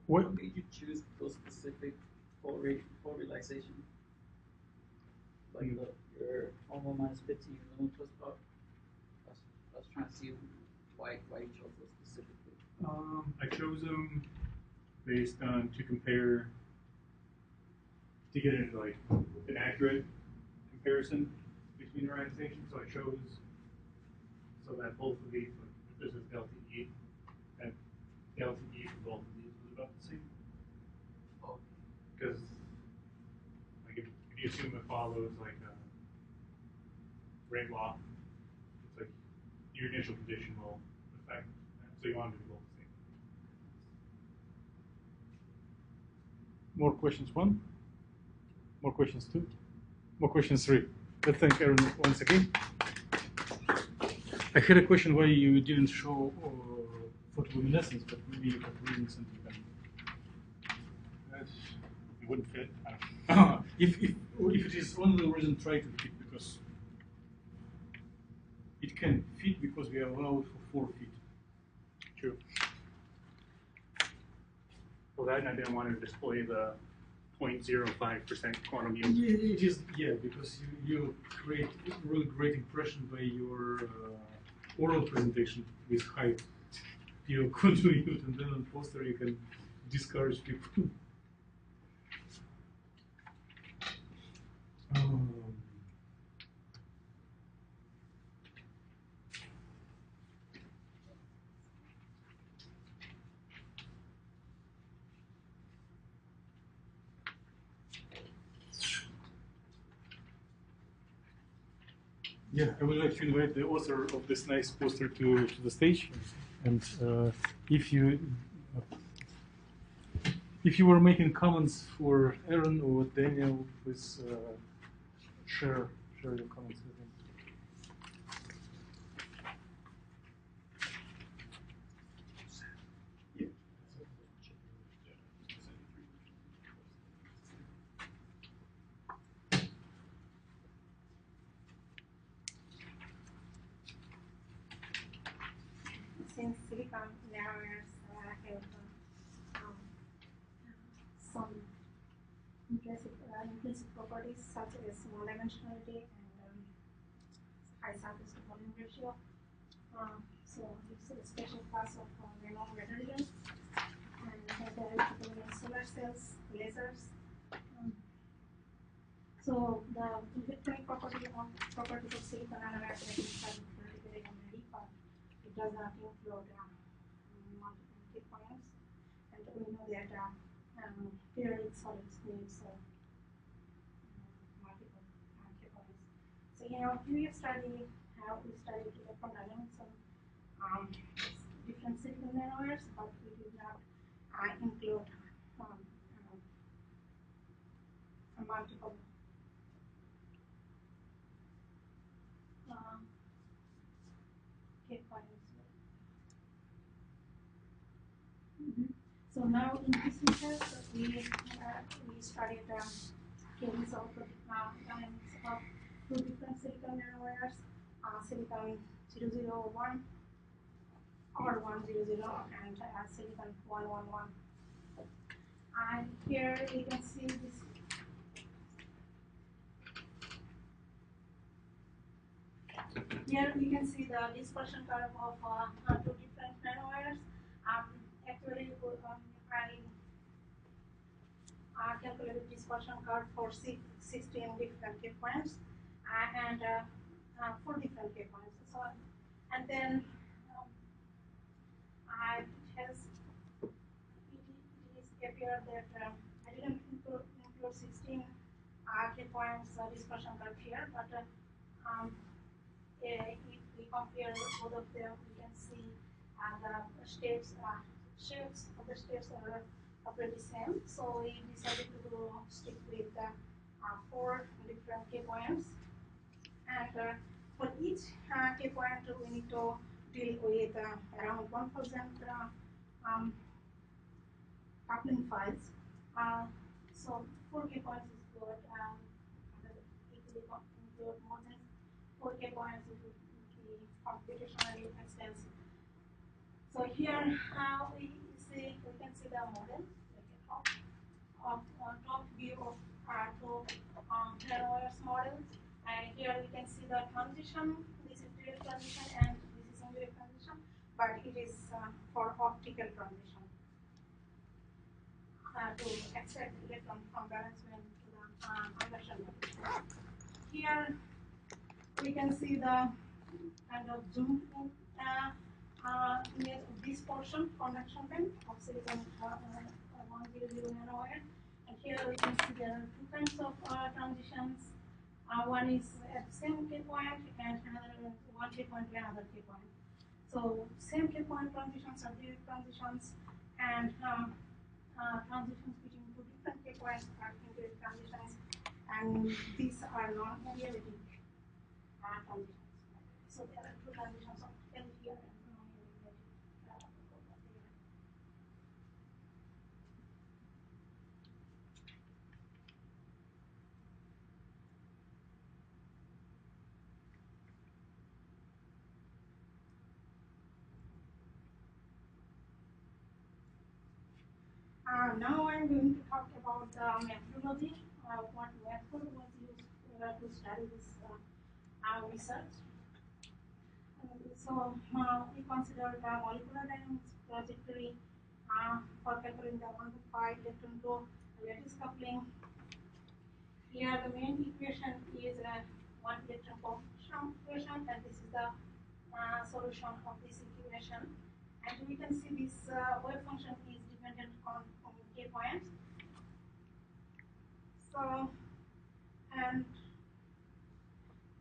What made you choose those specific full relaxation? Like your almost -15 Yulun plus bar? I was trying to see why you chose those specifically. I chose them based on to get into like an accurate comparison between the organizations. So I chose so that both of these, if this is delta E, that delta E for both of these was about the same. Because like if you assume it follows like a rate law, it's like your initial condition will affect that. So you want to do both the same. More questions 1? More questions 2? More questions 3? I thank Aaron once again. I had a question why you didn't show photoluminescence, but maybe you have reasons and you can. It wouldn't fit. If it is only the reason, try to fit, because it can fit because we are allowed for 4 feet. True. Well, that and I didn't want to display the 0.05% quantum yield. Yeah, it is, yeah, because you create a really great impression by your oral presentation with high PO quantum yield, and then on poster you can discourage people. Yeah, I would like to invite the author of this nice poster to the stage, and if you were making comments for Aaron or Daniel, please share your comments with him. Since silicon layers have some intrinsic properties such as small dimensionality and high surface to volume ratio, so it's a special class of nanomaterials, and they are typically in solar cells, lasers. So the electronic property of silicon nanolayers that is studied theoretically already, but it does not include multiple key points, and we know that periodic solids needs multiple key points. So in our previous study, we studied electrodynamics of different silicon nanolayers, but we did not include multiple key points. So now in this research, we studied cases of dynamics of 2 different silicon nanolayers, silicon 001 or 100 and silicon 111. And here you can see this. Here we can see the dispersion curve of 2 different nanolayers. Actually, I calculated dispersion curve for 16 different key points and 4 different key points. So, and then it is appeared that I didn't include 16 key points dispersion curve here, but if we compare both of them, we can see the states, shapes of the states are pretty same. So we decided to stick with 4 different key points. And for each key point, we need to deal with around 1,000 coupling files. So 4 key points is good. If we include more than 4 key points, it would be computationally extensive. So here we can see the model, like a top view of 2 nanolayers model. And here we can see the transition. This is direct transition and this is indirect transition, but it is for optical transition to extract electron from valence band to the conduction band. Here we can see the kind of zoom in image of this portion, conduction band of silicon 100 nanowire. And here we can see there are 2 kinds of transitions. One is at the same key point and another 1 key point to another key point. So same key point transitions are direct transitions, and transitions between 2 different key points are indirect transitions, and these are non-analytic. transitions. So there are two transitions of L here and non-negative. Now I'm going to talk about the methodology, what method was used to study this research. So we considered molecular dynamics trajectory for calculating the 1-5 electron flow lattice coupling. Here the main equation is 1 electron coefficient equation, and this is the solution of this equation. And we can see this wave function is dependent on k points. So,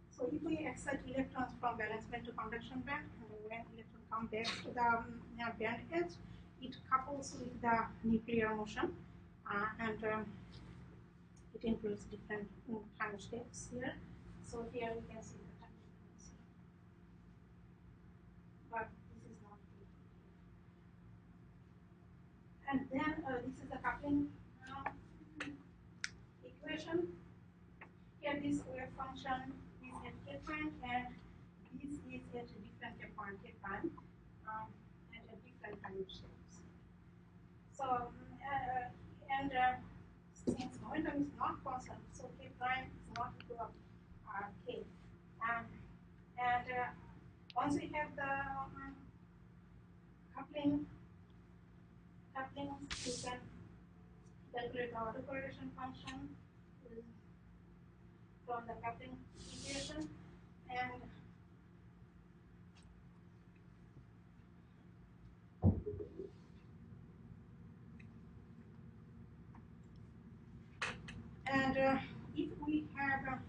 so if we excite electrons from valence band to conduction band, and when electron comes back to the band edge, it couples with the nuclear motion, and it includes different time steps here. So here we can see the time frequency. But this is not good. And then this is the coupling equation. Here this wave function is at k point, and this is at a different k point, and at different time steps. So, since momentum is not constant, so k prime is not equal to k. And once we have the couplings, we can calculate the autocorrelation function from the coupling equation, and if we have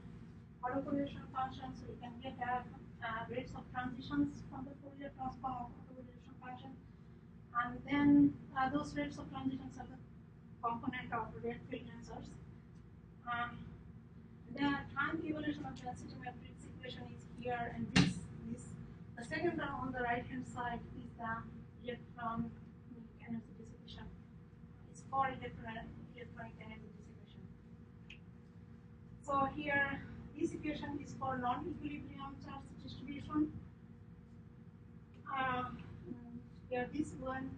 autocorrelation functions, we can get rates of transitions from the Fourier transform of autocorrelation function, and then those rates of transitions are the component of rate field tensors. The time evolution of density matrix equation is here, and the second one on the right hand side is the electron energy dissipation. It's for electronic energy dissipation. So here, this equation is for non-equilibrium charge distribution. Here, this one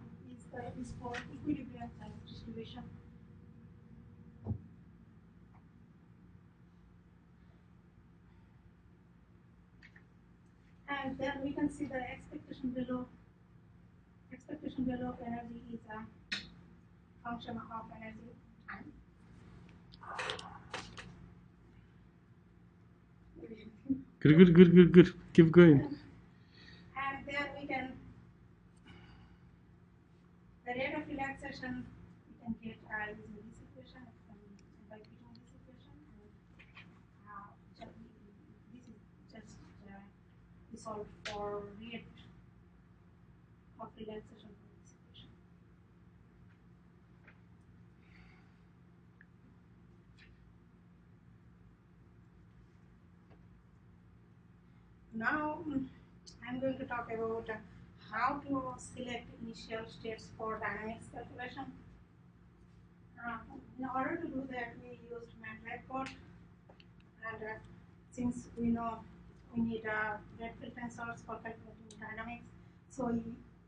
is for equilibrium charge distribution. And then we can see the expectation below. Expectation below of energy is a function of energy time. Good. Keep going. And then we can, the rate of relaxation we can get using this equation, by putting this equation. And this is just solved for rate of relaxation from this equation. Now I'm going to talk about how to select initial states for dynamics calculation. In order to do that, we used MATLAB code, and since we know we need rate field tensors for calculating dynamics, so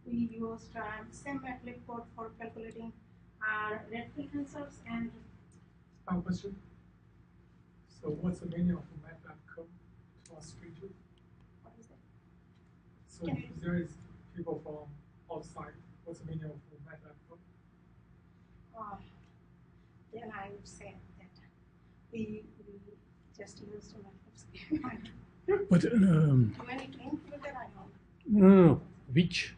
we used same MATLAB code for calculating rate field tensors. And question. So what's the meaning of MATLAB code to us straight? what is that? So if there is people from outside, what's the meaning of MATLAB code? Then I would say that we just used MATLAB. But When it included, I don't know. no. Which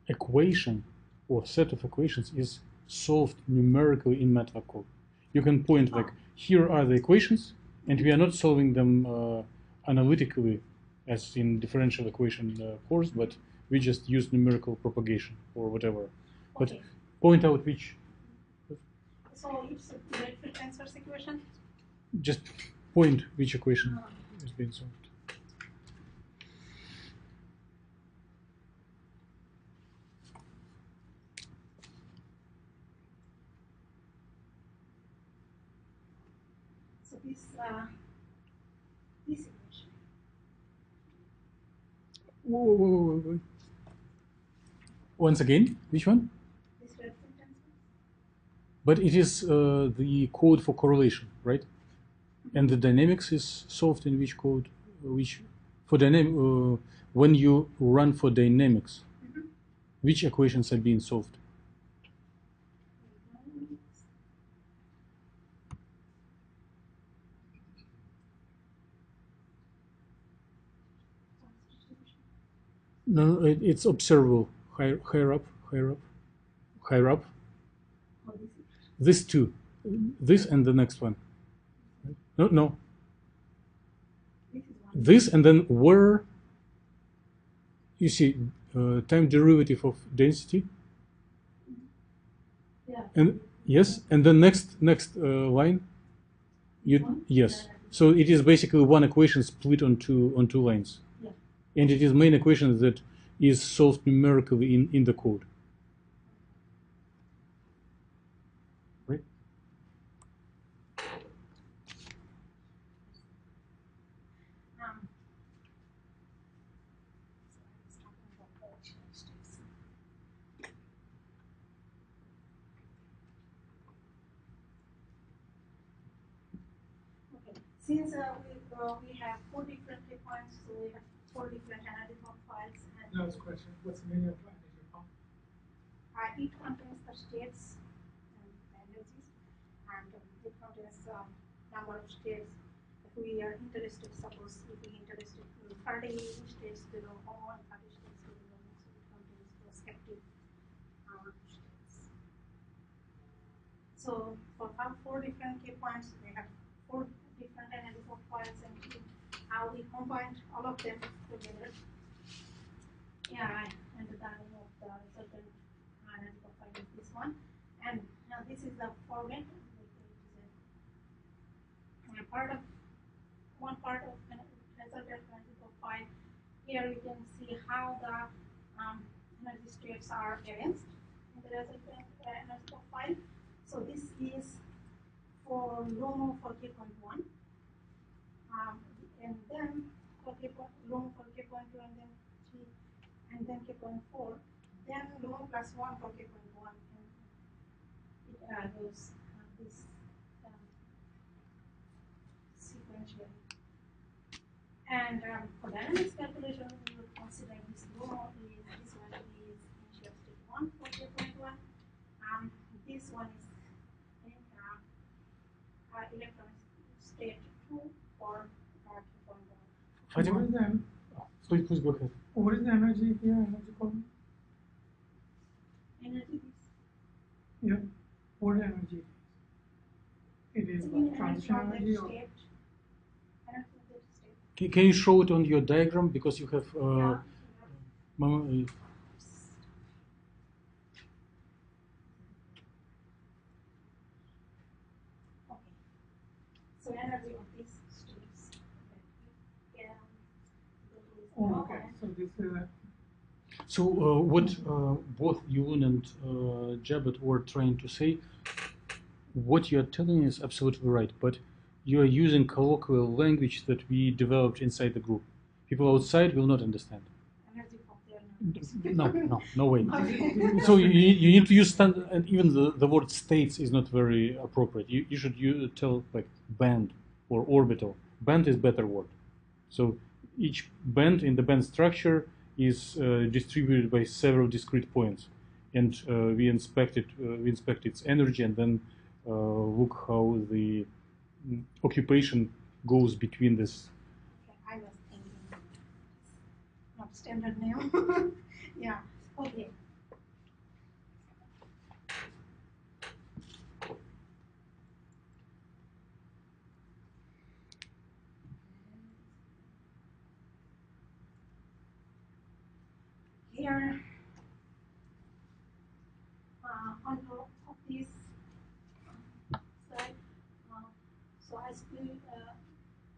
equation or set of equations is solved numerically in MATLAB code? You can point like, here are the equations, and we are not solving them analytically as in differential equation course, but we just use numerical propagation or whatever. But Okay. point out which. So it's a rate field tensors equation. Just point which equation is being solved. So this equation. Whoa. Once again, which one? This red sentence. But it is the code for correlation, right? And the dynamics is solved in which code? Which for dynamic when you run for dynamics, which equations are being solved? No, it's observable. Higher up. This two, this and the next one. No. This and then where you see time derivative of density. Yeah. And yes, and the next line. Yes. So it is basically one equation split on two lines. Yeah. And it is main equation that is solved numerically in the code. Right? Since we have 4 different points, so we have 4 different analytical files. And Last question, what's the meaning of energy pump? it contains the states and energies, and it contains number of states. If we are interested, suppose if we are interested in 30 states below or 30 states below, so it contains prospective states. So for our 4 different key points, we have 4 different analytical files, and how we combined all of them together. Yeah, and the name of the resultant analytical file is this one. And now this is the Forde. One part of the resultant analytical file. Here we can see how the energy states are arranged in the resultant analytical file. So this is for LUMO for K.1, and then for LUMO for K.2, and then 3, and then K.4, then LUMO plus 1 for K.1, and it goes this sequentially. And for dynamics calculation, we will consider this LUMO is this one is initial state 1 for K.1, this one is electron state 2 for K.1. Fatima? Please go ahead. What is the energy here? Energy column? Energy is Yeah. What energy? It is transition energy or? Energy of the state. Can you show it on your diagram because you have Yeah. So energy of these states. Oh, okay. So this is. So what both Yulun and Jabet were trying to say, what you are telling is absolutely right, but you are using colloquial language that we developed inside the group. People outside will not understand. Energy of their No way. Okay. So you need to use standard, and even the word states is not very appropriate. You should tell like band or orbital. Band is better word. So each band in the band structure is distributed by several discrete points, and we inspect its energy, and then look how the occupation goes between this. Okay, I was thinking not standard name. Yeah. Okay. Here, on top of this slide, so I split,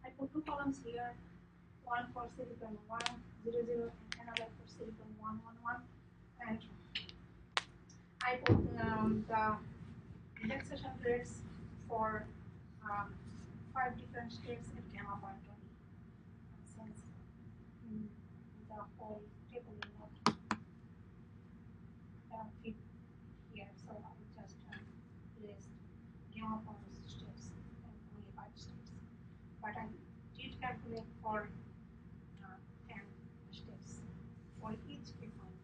I put 2 columns here, one for silicon 100 and another for silicon 111, and I put the relaxation rates for 5 different steps at gamma point only. Since the whole table will not fit here, so I will just list gamma point steps and only 5 steps. But I did calculate for 10 steps for each key point.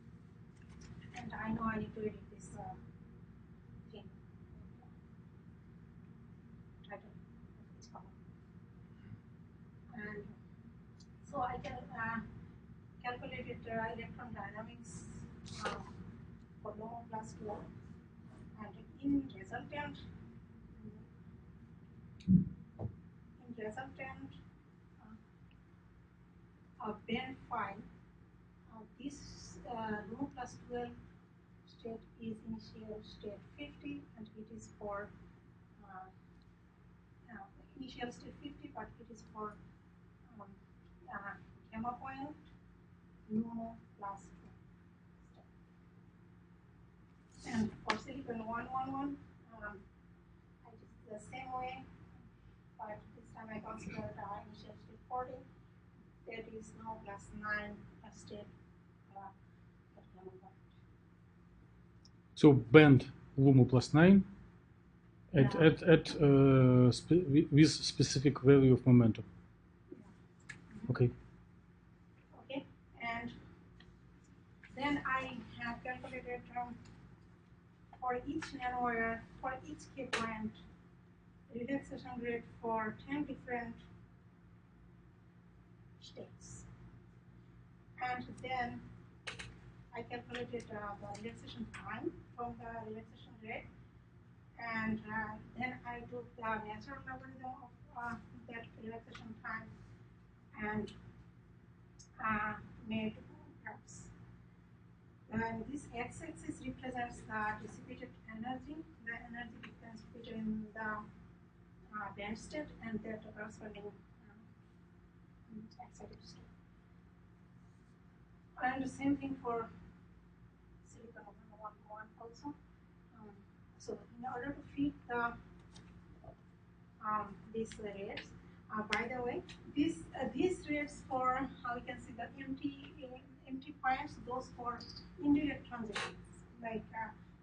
And I know I need to edit this thing. Title of this column. And so I can calculate electron dynamics for low plus 2, and in resultant band file, this low plus 12 state is initial state 50, and it is for initial state 50, but it is for gamma point no plus 2 step. And for silicon 111, I did the same way, but this time I considered initial state 40. That is no plus 9 step at gamma point. So band LUMO plus 9 at with specific value of momentum. Yeah. Okay. Okay, and then I have calculated for each nanowire, for each key point, relaxation rate for 10 different states. And then I calculated the relaxation time from the relaxation rate, and then I took the natural logarithm of that relaxation time and made graphs. And this x-axis represents the dissipated energy, the energy difference between the band state and the corresponding excited state. And the same thing for silicon 111 also. So in order to fit the these rates, by the way, these rates for we can see the empty points, those for indirect transitions. Like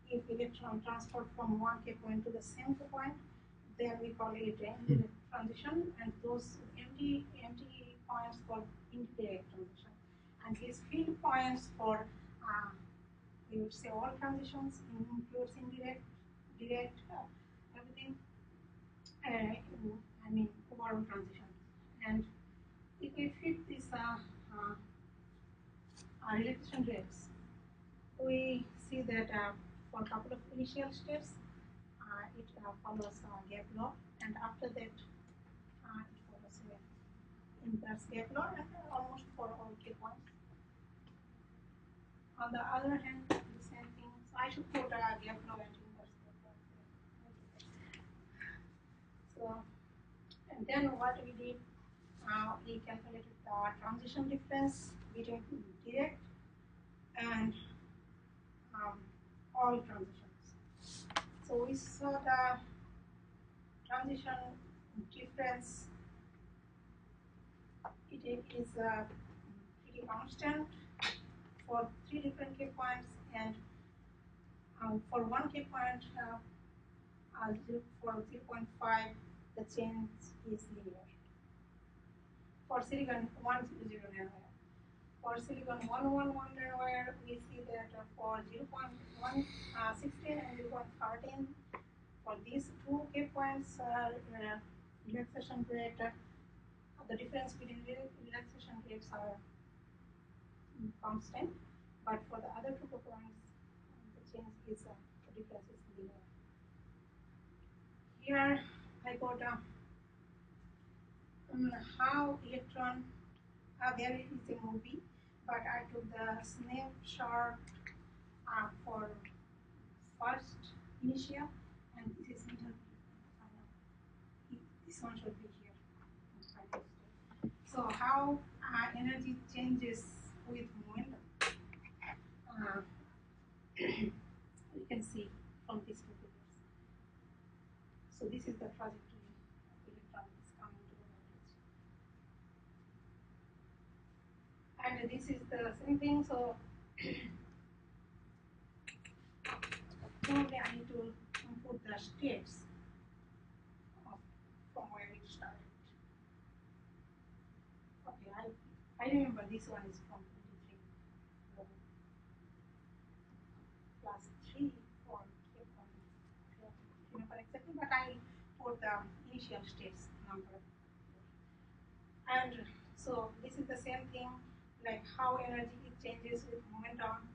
if electron transport from one K point to the same K point, then we call it an indirect transition, and those empty points for indirect transition. And these field points for we would say all transitions includes indirect, direct, everything. I mean overall transition. And if we fit these relaxation rates, we see that for a couple of initial steps, it follows gap law, and after that, it follows inverse gap law, and almost for all K points. On the other hand, the same thing. So I should put gap law and inverse gap law. So, and then what we did, we calculated the transition difference between direct and all transitions. So we saw the transition difference. It is pretty constant for 3 different K points, and for 1 K point, for 0.5, the change is linear. For silicon 100 nanowire. For silicon 111 nanowire, we see that for 0.116 and 0.13, for these 2 K points, relaxation rate, the difference between relaxation rates are constant, but for the other 2 K points, the change is the difference is linear. Here I got how electron. There is a movie, but I took the snapshot for first initial, and this is middle. This one should be here. So how energy changes with momentum, you can see from these 2 figures. So this is the trajectory of electron momentum is coming to the average. And this is the same thing, so probably I need to input the states from where it started. Okay, I remember this one is from 23 plus 3 for remember exactly, but I put the initial states number. And so this is the same thing, like how energy changes with momentum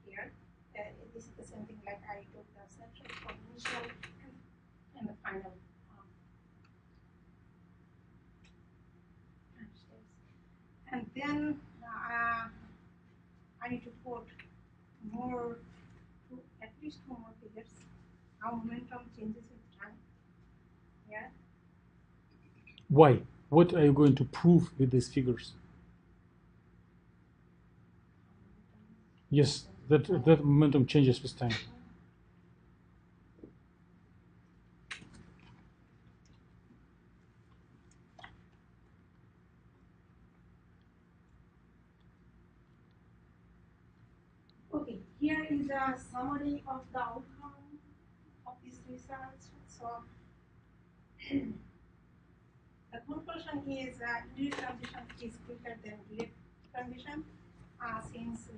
here. This is the same thing, like I took the snapshot for initial and the final states. And then I need to put more, at least 2 more figures, how momentum changes with time. Yeah. Why? What are you going to prove with these figures? Yes, that momentum changes with time. Okay, here is a summary of the outcome of this research. So the conclusion is induced transition is quicker than direct transition, since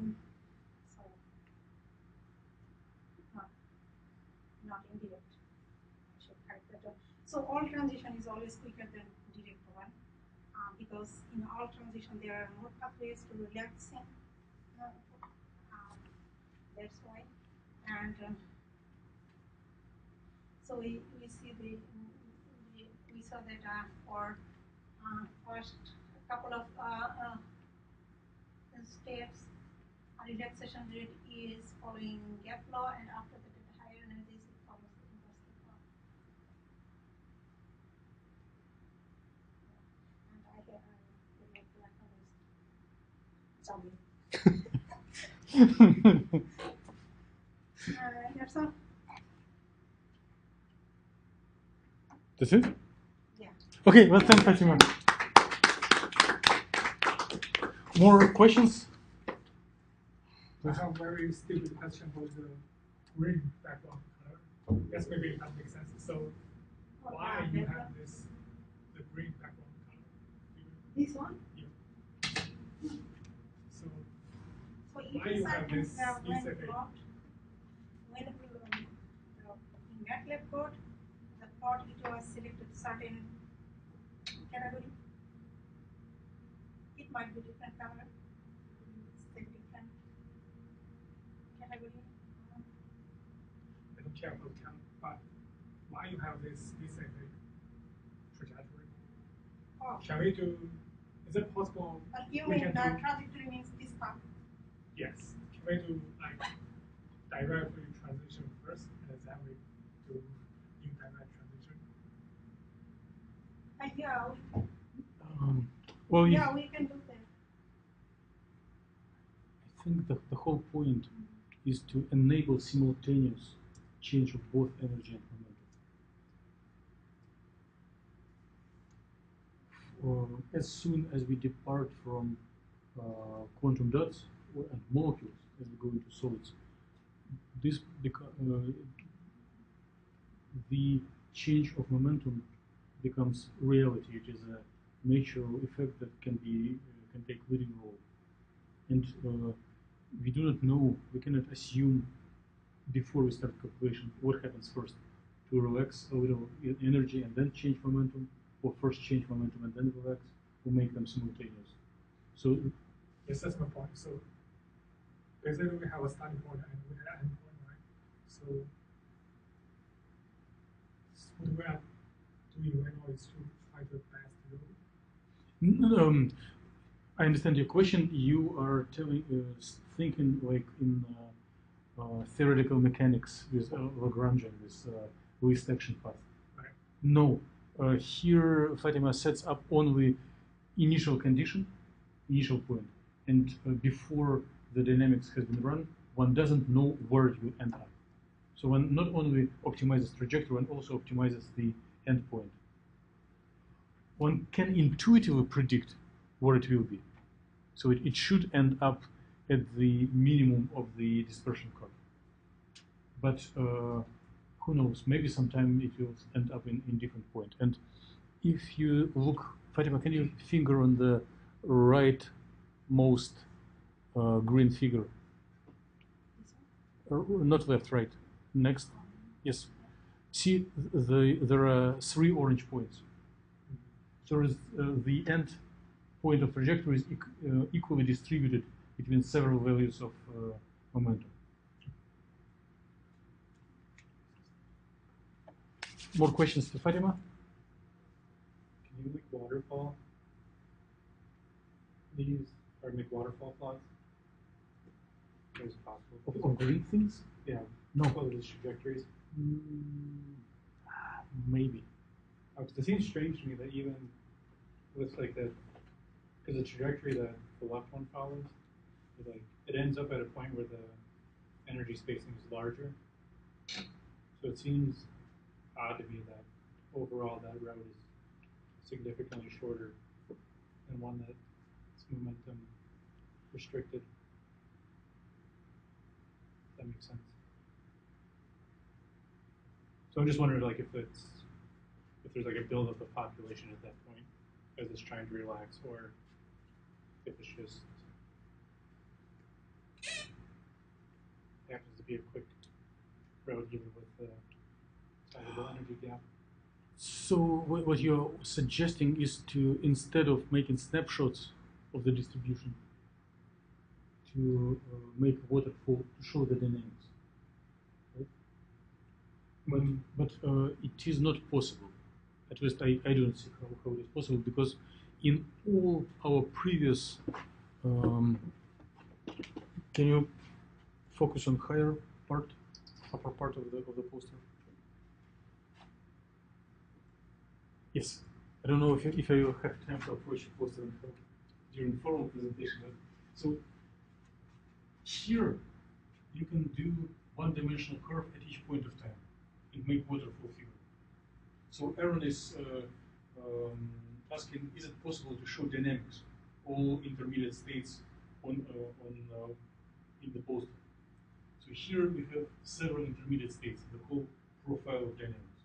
not indirect. I should correct that. So all transition is always quicker than direct one, because in all transition there are more pathways to relaxing. That's why, and so we see we saw that for first couple of steps, relaxation rate is following gap law, and after that at higher energies it follows the inverse law. And I would like to acknowledge Jamil. That's all. That's it? Yeah. Okay, well, thanks, Fatima. More questions? I have a very stupid question about the green background color. Yes, maybe it doesn't make sense. So why you have this, the green background color? This one? Yeah. So So why you have this when plot, when in MATLAB code, the plot it was selected certain category. It might be different color. It's a different category. I don't care about count, but why you have this trajectory? Oh. Shall we do? Is it possible? You we mean can the do, trajectory means this path? Yes. Can we do like directly transition first, and then we do indirect transition? Yeah. Well, Yeah, we can do that. I think the whole point is to enable simultaneous change of both energy and momentum. As soon as we depart from quantum dots and molecules as we go into solids, the change of momentum becomes reality. It is a natural effect that can take leading role, and we do not know. We cannot assume before we start calculation what happens first, to relax a little energy and then change momentum, or first change momentum and then relax, or make them simultaneous. So yes, that's my point. So basically we have a starting point and we have an end point, right? So what we are doing right now is to find the best road. I understand your question. You are thinking like in theoretical mechanics with Lagrangian, with least action path. Right. No, here Fatima sets up only initial condition, initial point, and before the dynamics has been run, one doesn't know where you end up. So one not only optimizes trajectory, one also optimizes the endpoint, one can intuitively predict where it will be. So it should end up at the minimum of the dispersion curve. But who knows, maybe sometime it will end up in different point. And if you look, Fatima, can you finger on the rightmost green figure? Not left, right. Next. Yes. See, there are 3 orange points. So the end point of trajectory is equally distributed between several values of momentum. More questions to Fatima? Can you make waterfall? These or make waterfall plots? Is it possible? Of green things? Yeah. No. Follow these trajectories. Maybe. Because it seems strange to me that even with like that, because the trajectory that the left one follows, it ends up at a point where the energy spacing is larger. So it seems odd to me that overall that route is significantly shorter than one that's momentum restricted. If that makes sense. So I'm just wondering, like, if there's like a buildup of population at that point as it's trying to relax, or if it's just happens to be a quick road given with the sizable energy gap. So what you're suggesting is to, instead of making snapshots of the distribution, to make waterfall to show the dynamics, right? But it is not possible. At least I don't see how it is possible, because in all our previous, can you focus on higher part, upper part of the poster? Yes. I don't know if I will have time to approach the poster during formal presentation. So here you can do one-dimensional curve at each point of time and make waterfall figure. So Aaron is asking, is it possible to show dynamics, all intermediate states in the poster? So here we have several intermediate states, the whole profile of dynamics.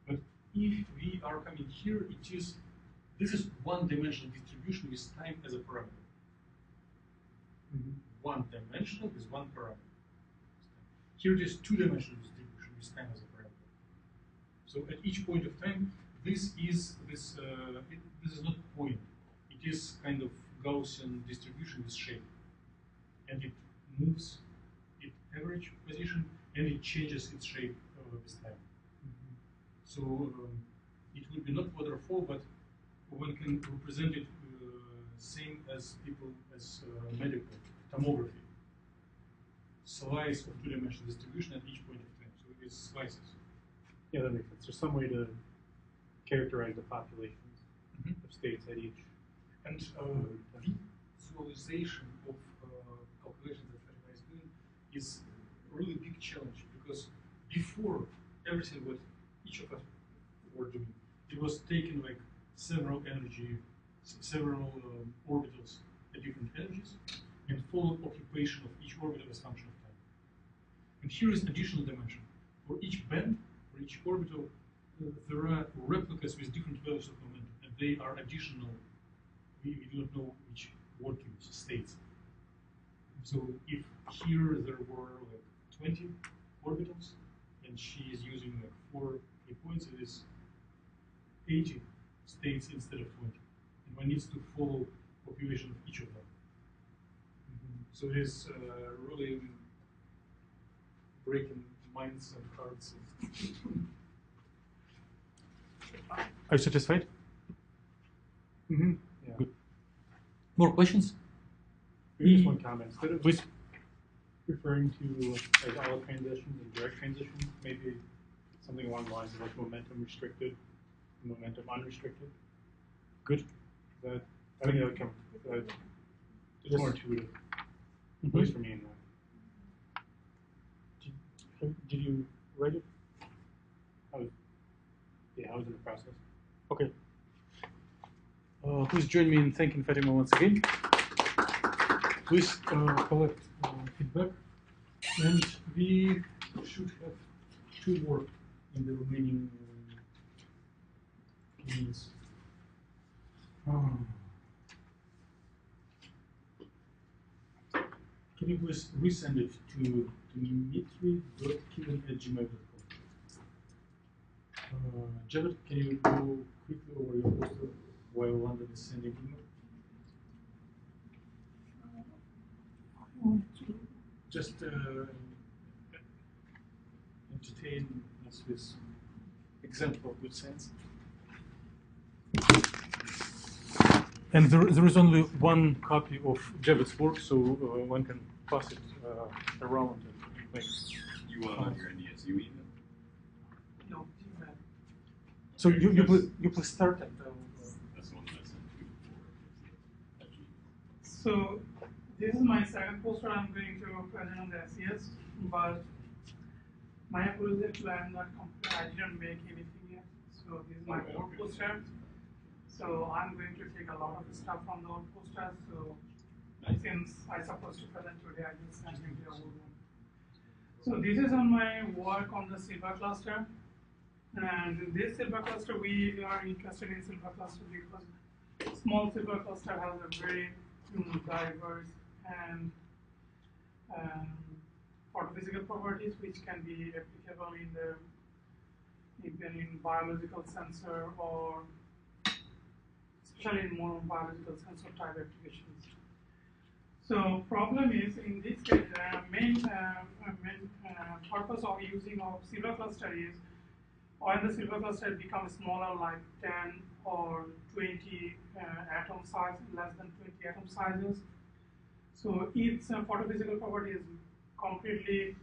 But if we are coming here, this is one-dimensional distribution with time as a parameter. One-dimensional with one parameter. Here it is two-dimensional distribution with time as a parameter. So at each point of time, this is not point. It is kind of Gaussian distribution with shape, and it moves its average position and it changes its shape with time. So it will be not waterfall, but one can represent it same as medical tomography. Slice of two-dimensional distribution at each point of time. So it is slices. Yeah, that makes sense. There's some way to characterize the populations of states at each. And visualization of calculations that Fatima is doing is a really big challenge, because before everything what each of us were doing, it was taking like several orbitals at different energies and follow occupation of each orbital as function of time. And here is additional dimension. For each band, for each orbital, there are replicas with different values of momentum, and they are additional. We do not know which working states. So if here there were like 20 orbitals, and she is using like 4 key points, it is 80 states instead of 20. And one needs to follow population of each of them. So it is really breaking minds and hearts. Are you satisfied? Yeah. Good. More questions? Maybe just one comment. Instead of Please. referring to like all transitions and direct transitions, maybe something along the lines of like momentum restricted, momentum unrestricted. Good. I think that would come. It's more intuitive, at least for me anyway. Did you write it? Yeah. now it's in the process. Okay. Please join me in thanking Fatima once again. Please collect feedback, and we should have 2 more in the remaining minutes. Can you please resend it to dmitry.killen@gmail.com? Jared, can you go quickly over your poster while Landon is sending email? Just entertain us with example of good sense. And there is only 1 copy of Javed's work, so one can pass it around and make. You want on your NDSU email? No, So you please start and That's the one that I sent you before. So this is my second poster I'm going to present on the SES, but my apologies if I'm not complete. I didn't make anything yet. So this is my old poster. So I'm going to take a lot of stuff from the old posters. So since I supposed to present today, I just sent him the old one. So this is on my work on the silver cluster. And in this silver cluster, we are interested in silver cluster because small silver cluster has a very diverse and photophysical properties which can be applicable in the even in biological sensor or especially in more biological sensor type applications. So problem is in this case, main purpose of using of silver cluster is when the silver cluster becomes smaller, like 10 or 20 atom size, less than 20 atom sizes. So its photophysical property is completely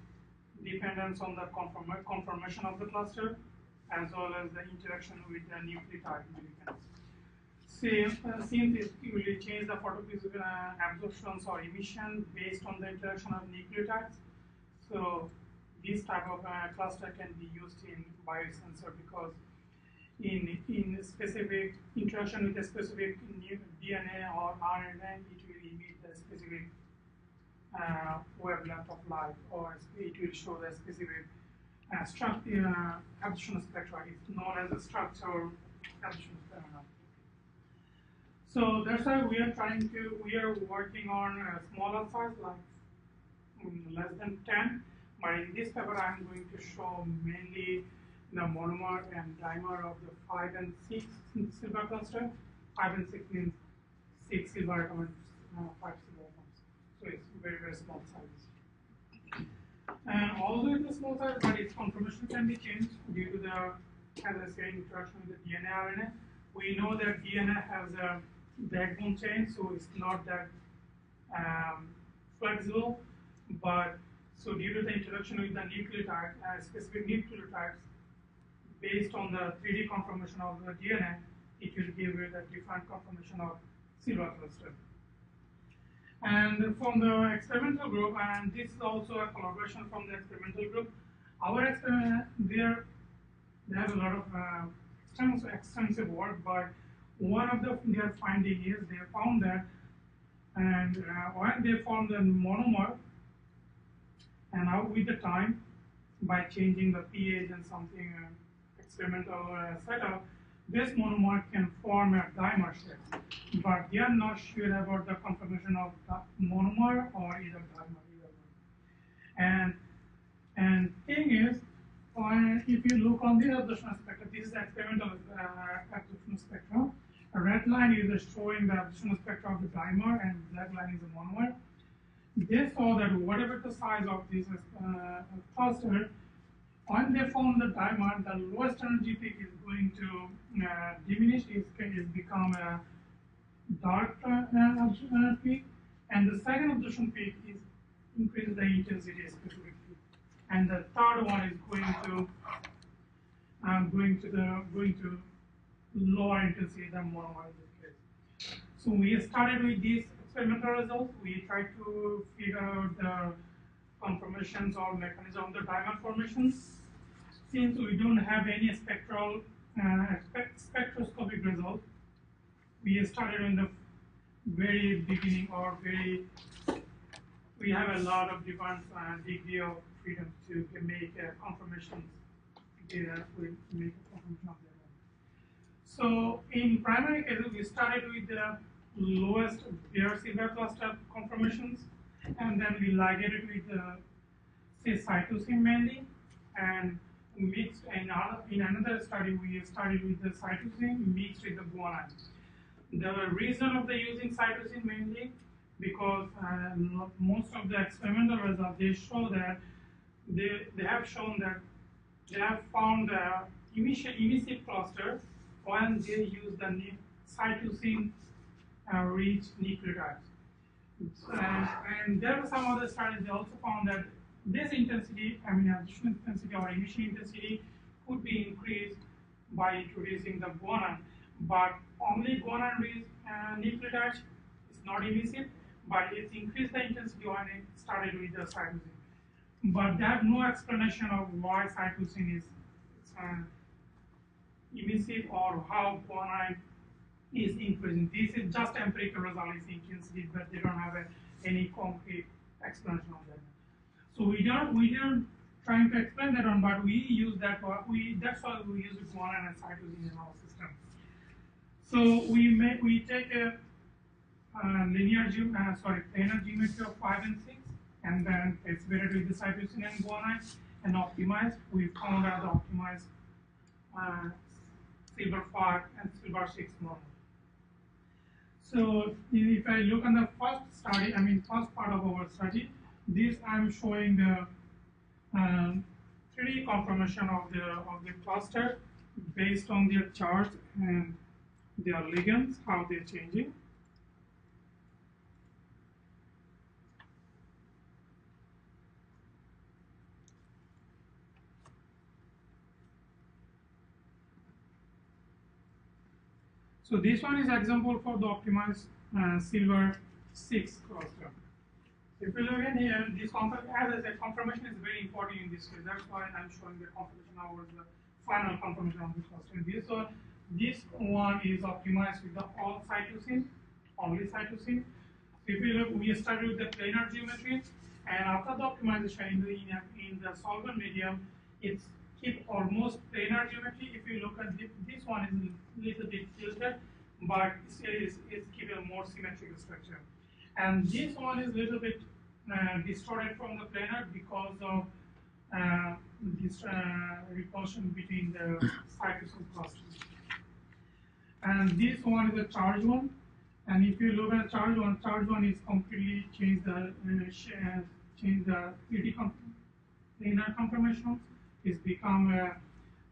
dependent on the conformation of the cluster as well as the interaction with the nucleotide molecules. Since it will change the photophysical absorptions or emission based on the interaction of nucleotides, so this type of cluster can be used in biosensor because in specific interaction with a specific DNA or RNA, it will emit the specific wavelength of light, or it will show the specific absorption spectra. It's known as a structural absorption spectra. So that's why we are working on a smaller size, like less than 10. But in this paper, I'm going to show mainly the monomer and dimer of the 5 and 6 silver cluster. 5 and 6 means 6 silver atoms and 5 silver atoms. So it's very, very small size. And although it's a small size, but its conformation can be changed due to the, as I said, interaction with the DNA RNA. We know that DNA has a backbone chain, so it's not that flexible, but so due to the interaction with the nucleotide, specific nucleotides, based on the 3D conformation of the DNA, it will give you the different conformation of silver cluster. And from the experimental group, and this is also a collaboration from the experimental group, our experiment, they have a lot of extensive work, but one of their finding is they found that, and when they formed the monomer, and now with the time, by changing the pH and something experimental setup, this monomer can form a dimer shape. But they are not sure about the conformation of the monomer or either dimer, either one. And thing is, if you look on the absorption spectrum, this is the experimental absorption spectrum. A red line is showing the absorption spectrum of the dimer, and black line is the monomer. They saw that whatever the size of this cluster, when they form the dimer, the lowest energy peak is going to diminish, is become a dark peak, and the second absorption peak is increase the intensity specifically, and the third one is going to lower intensity than monomer in this case. So we started with these experimental results. We tried to figure out the conformations or mechanism of the dimer formations. Since we don't have any spectral spectroscopic result. We started in the very beginning or we have a lot of different degree of freedom to make confirmations. We make a confirmation of that. So in primary cases, we started with the lowest bare silver cluster conformations, and then we ligated with say cytosine mainly, and mixed in another study we started with the cytosine mixed with the guanine. The reason of the using cytosine mainly because most of the experimental results they show that they have shown that they have found emissive clusters when they use the cytosine rich nucleotides. And there were some other studies they also found that this intensity, additional intensity or emission intensity could be increased by introducing the guanine, but only guanine rich nucleotides is not emissive, but it increased the intensity when it started with the cytosine. But they have no explanation of why cytosine is emissive or how guanine is increasing. This is just empirical result is intensity, but they don't have any concrete explanation of that. So we don't trying to explain that one, but we use that. That's why we use guanine and cytosine in our system. So we take a planar geometry of 5 and 6, and then experimented with the cytosine and guanine and optimized. We found out the optimized silver 5 and silver 6 model. So if I look on the first study, first part of our study, this I'm showing the 3D conformation of the cluster based on their charge and their ligands, how they're changing. So this one is example for the optimized silver 6 cluster. If you look at here, this as I said, confirmation is very important in this case. That's why I'm showing the confirmation over the final confirmation of the cluster. This one is optimized with the all cytosine, only cytosine. If you look, we started with the planar geometry, and after the optimization in the solvent medium, it's keep almost planar geometry. If you look at this one is a little bit tilted, but it's keep a more symmetrical structure. And this one is a little bit distorted from the planar because of this repulsion between the cytosine clusters. And this one is a charged one. And if you look at charged one is completely changed the 3D planar conformation. It's become a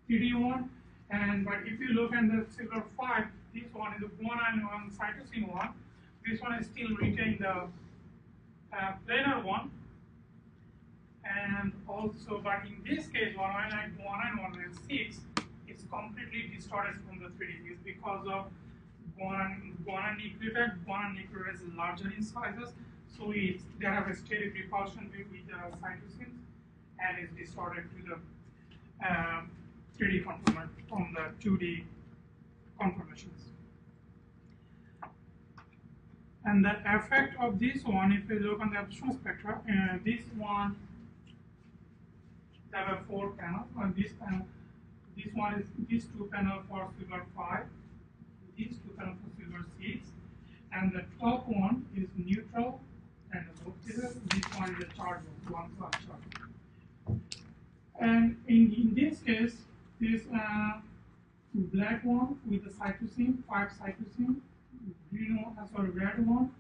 3D one. But if you look at the silver 5, this one is a guanine one, cytosine one. This one is still retain the planar one. And also, but in this case, guanine 106 is completely distorted from the 3D. It's because of guanine nucleotide. Guanine nucleotide is larger in sizes, so they have a steady repulsion with the cytosines, and it's distorted to the 3D conformation from the 2D conformations. And the effect of this one, if you look on the absorption spectra, this one there are 4 panels. On this panel, this one is these 2 panels for silver 5, these 2 panels for silver 6, and the top one is neutral, and this one is a charged one plus charge. And in this case, this black one with the cytosine, 5 cytosine, red one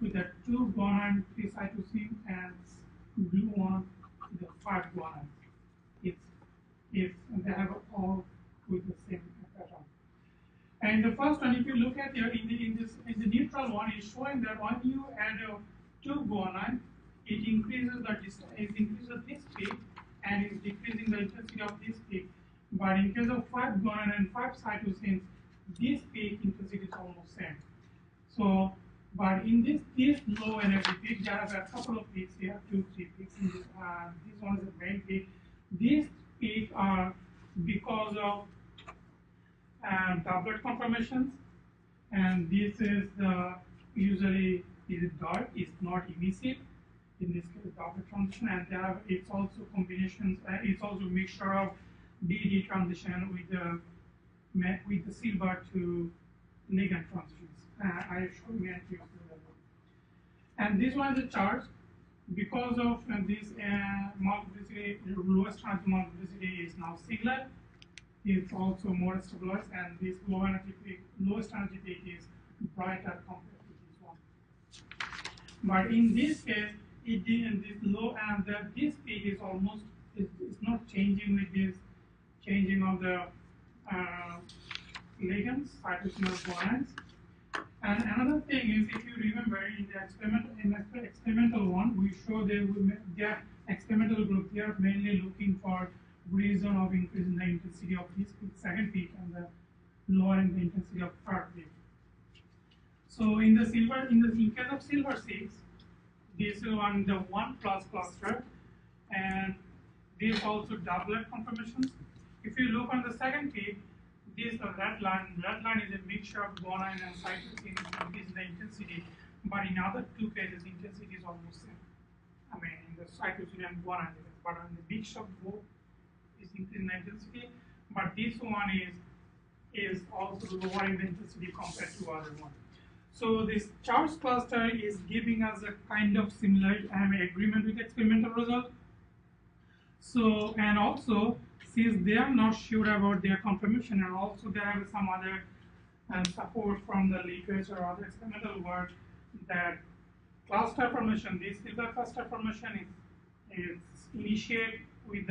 with the 2 guanine, 3 cytosine, and blue one with the 5 guanine. They have all with the same pattern. And the first one, if you look at here in the neutral one, is showing that when you add 2 guanine, it increases this peak and is decreasing the intensity of this peak. But in case of 5 guanine and 5 cytosines, this peak intensity is almost same. So, but in this low energy peak, there are a couple of peaks here, 2, 3 peaks. In this one is the main peak. These peaks are because of doublet conformations, and this is the usually is dark, it's not emissive. In this case, doublet transition, and it's also combinations. It's also mixture of DD transition with the silver to ligand transitions. I show you at you. And this one is a charge because of this multiplicity, lowest energy multiplicity is now singlet. It's also more stabilized, and this lowest energy peak is brighter compared to this one. But in this case, it didn't. This low and this peak is almost it's not changing with this changing of the ligands, cytosine guanines. And another thing is, if you remember in the experimental one, we show their experimental group, they are mainly looking for reason of increasing the intensity of this second peak and the lowering the intensity of third peak. So in the case of silver 6, this is on the 1+ cluster, and this also doublet conformations. If you look on the second peak, this the red line is a mixture of guanine and cytosine, increase the intensity, but in other two cases, intensity is almost same. I mean, in the cytosine and guanine, but on the mixture of both is increasing the intensity, but this one is also lowering the intensity compared to other one. So this charge cluster is giving us a kind of similar agreement with experimental result. So, and also, since they are not sure about their conformation, and also there are some other support from the literature or other experimental work that cluster formation, this silver cluster formation is initiated with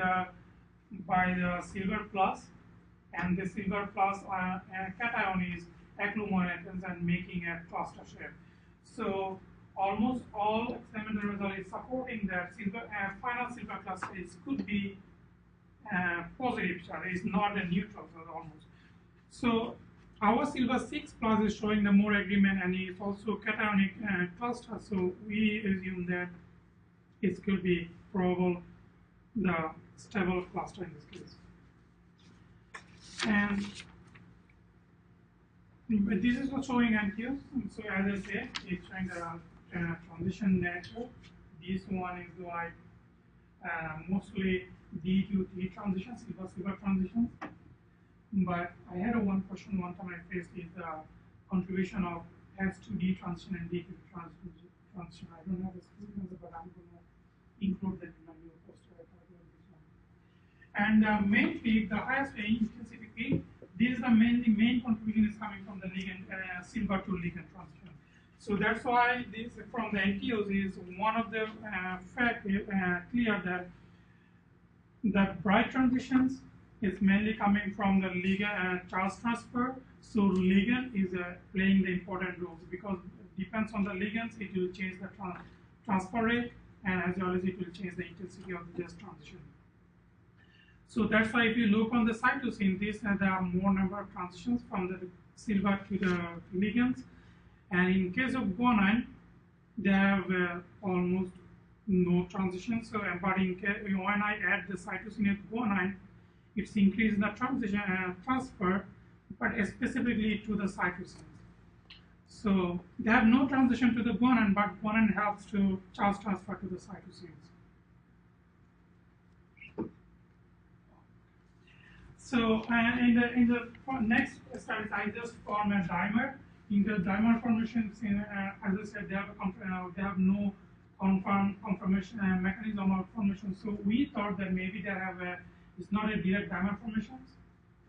by the silver plus, and the silver plus cation is agglomerations and making a cluster shape. So almost all experimental result is supporting that final silver cluster could be positive charge, it's not a neutral almost. So our silver 6 plus is showing the more agreement, and it's also cationic cluster, so we assume that it could be probable the stable cluster in this case. And this is not showing NQs, so as I said, it's showing the transition nature. This one is like mostly D to T transitions, silver transitions. But I had one question one time I faced is the contribution of S to D transition and D to transition. I don't have a screen, but I'm going to include that in my new poster. And the main peak, the highest intensity peak, this is the main contribution is coming from the ligand, silver to ligand transition. So that's why this from the NTOs is one of the fact clear that the bright transitions is mainly coming from the ligand charge transfer. So ligand is playing the important roles because it depends on the ligands, it will change the transfer rate, and as well as it will change the intensity of this transition. So that's why if you look on the cytosine, there are more number of transitions from the silver to the ligands. And in case of guanine, they have almost no transitions. So, but when I add the cytosine to guanine, it's increasing the transition transfer, but specifically to the cytosines. So they have no transition to the guanine, but guanine helps to charge transfer to the cytosines. So in the next studies, I just form a dimer. In the dimer formations, as I said, they have no confirmed conformation mechanism of formation. So we thought that maybe they have it's not a direct dimer formations.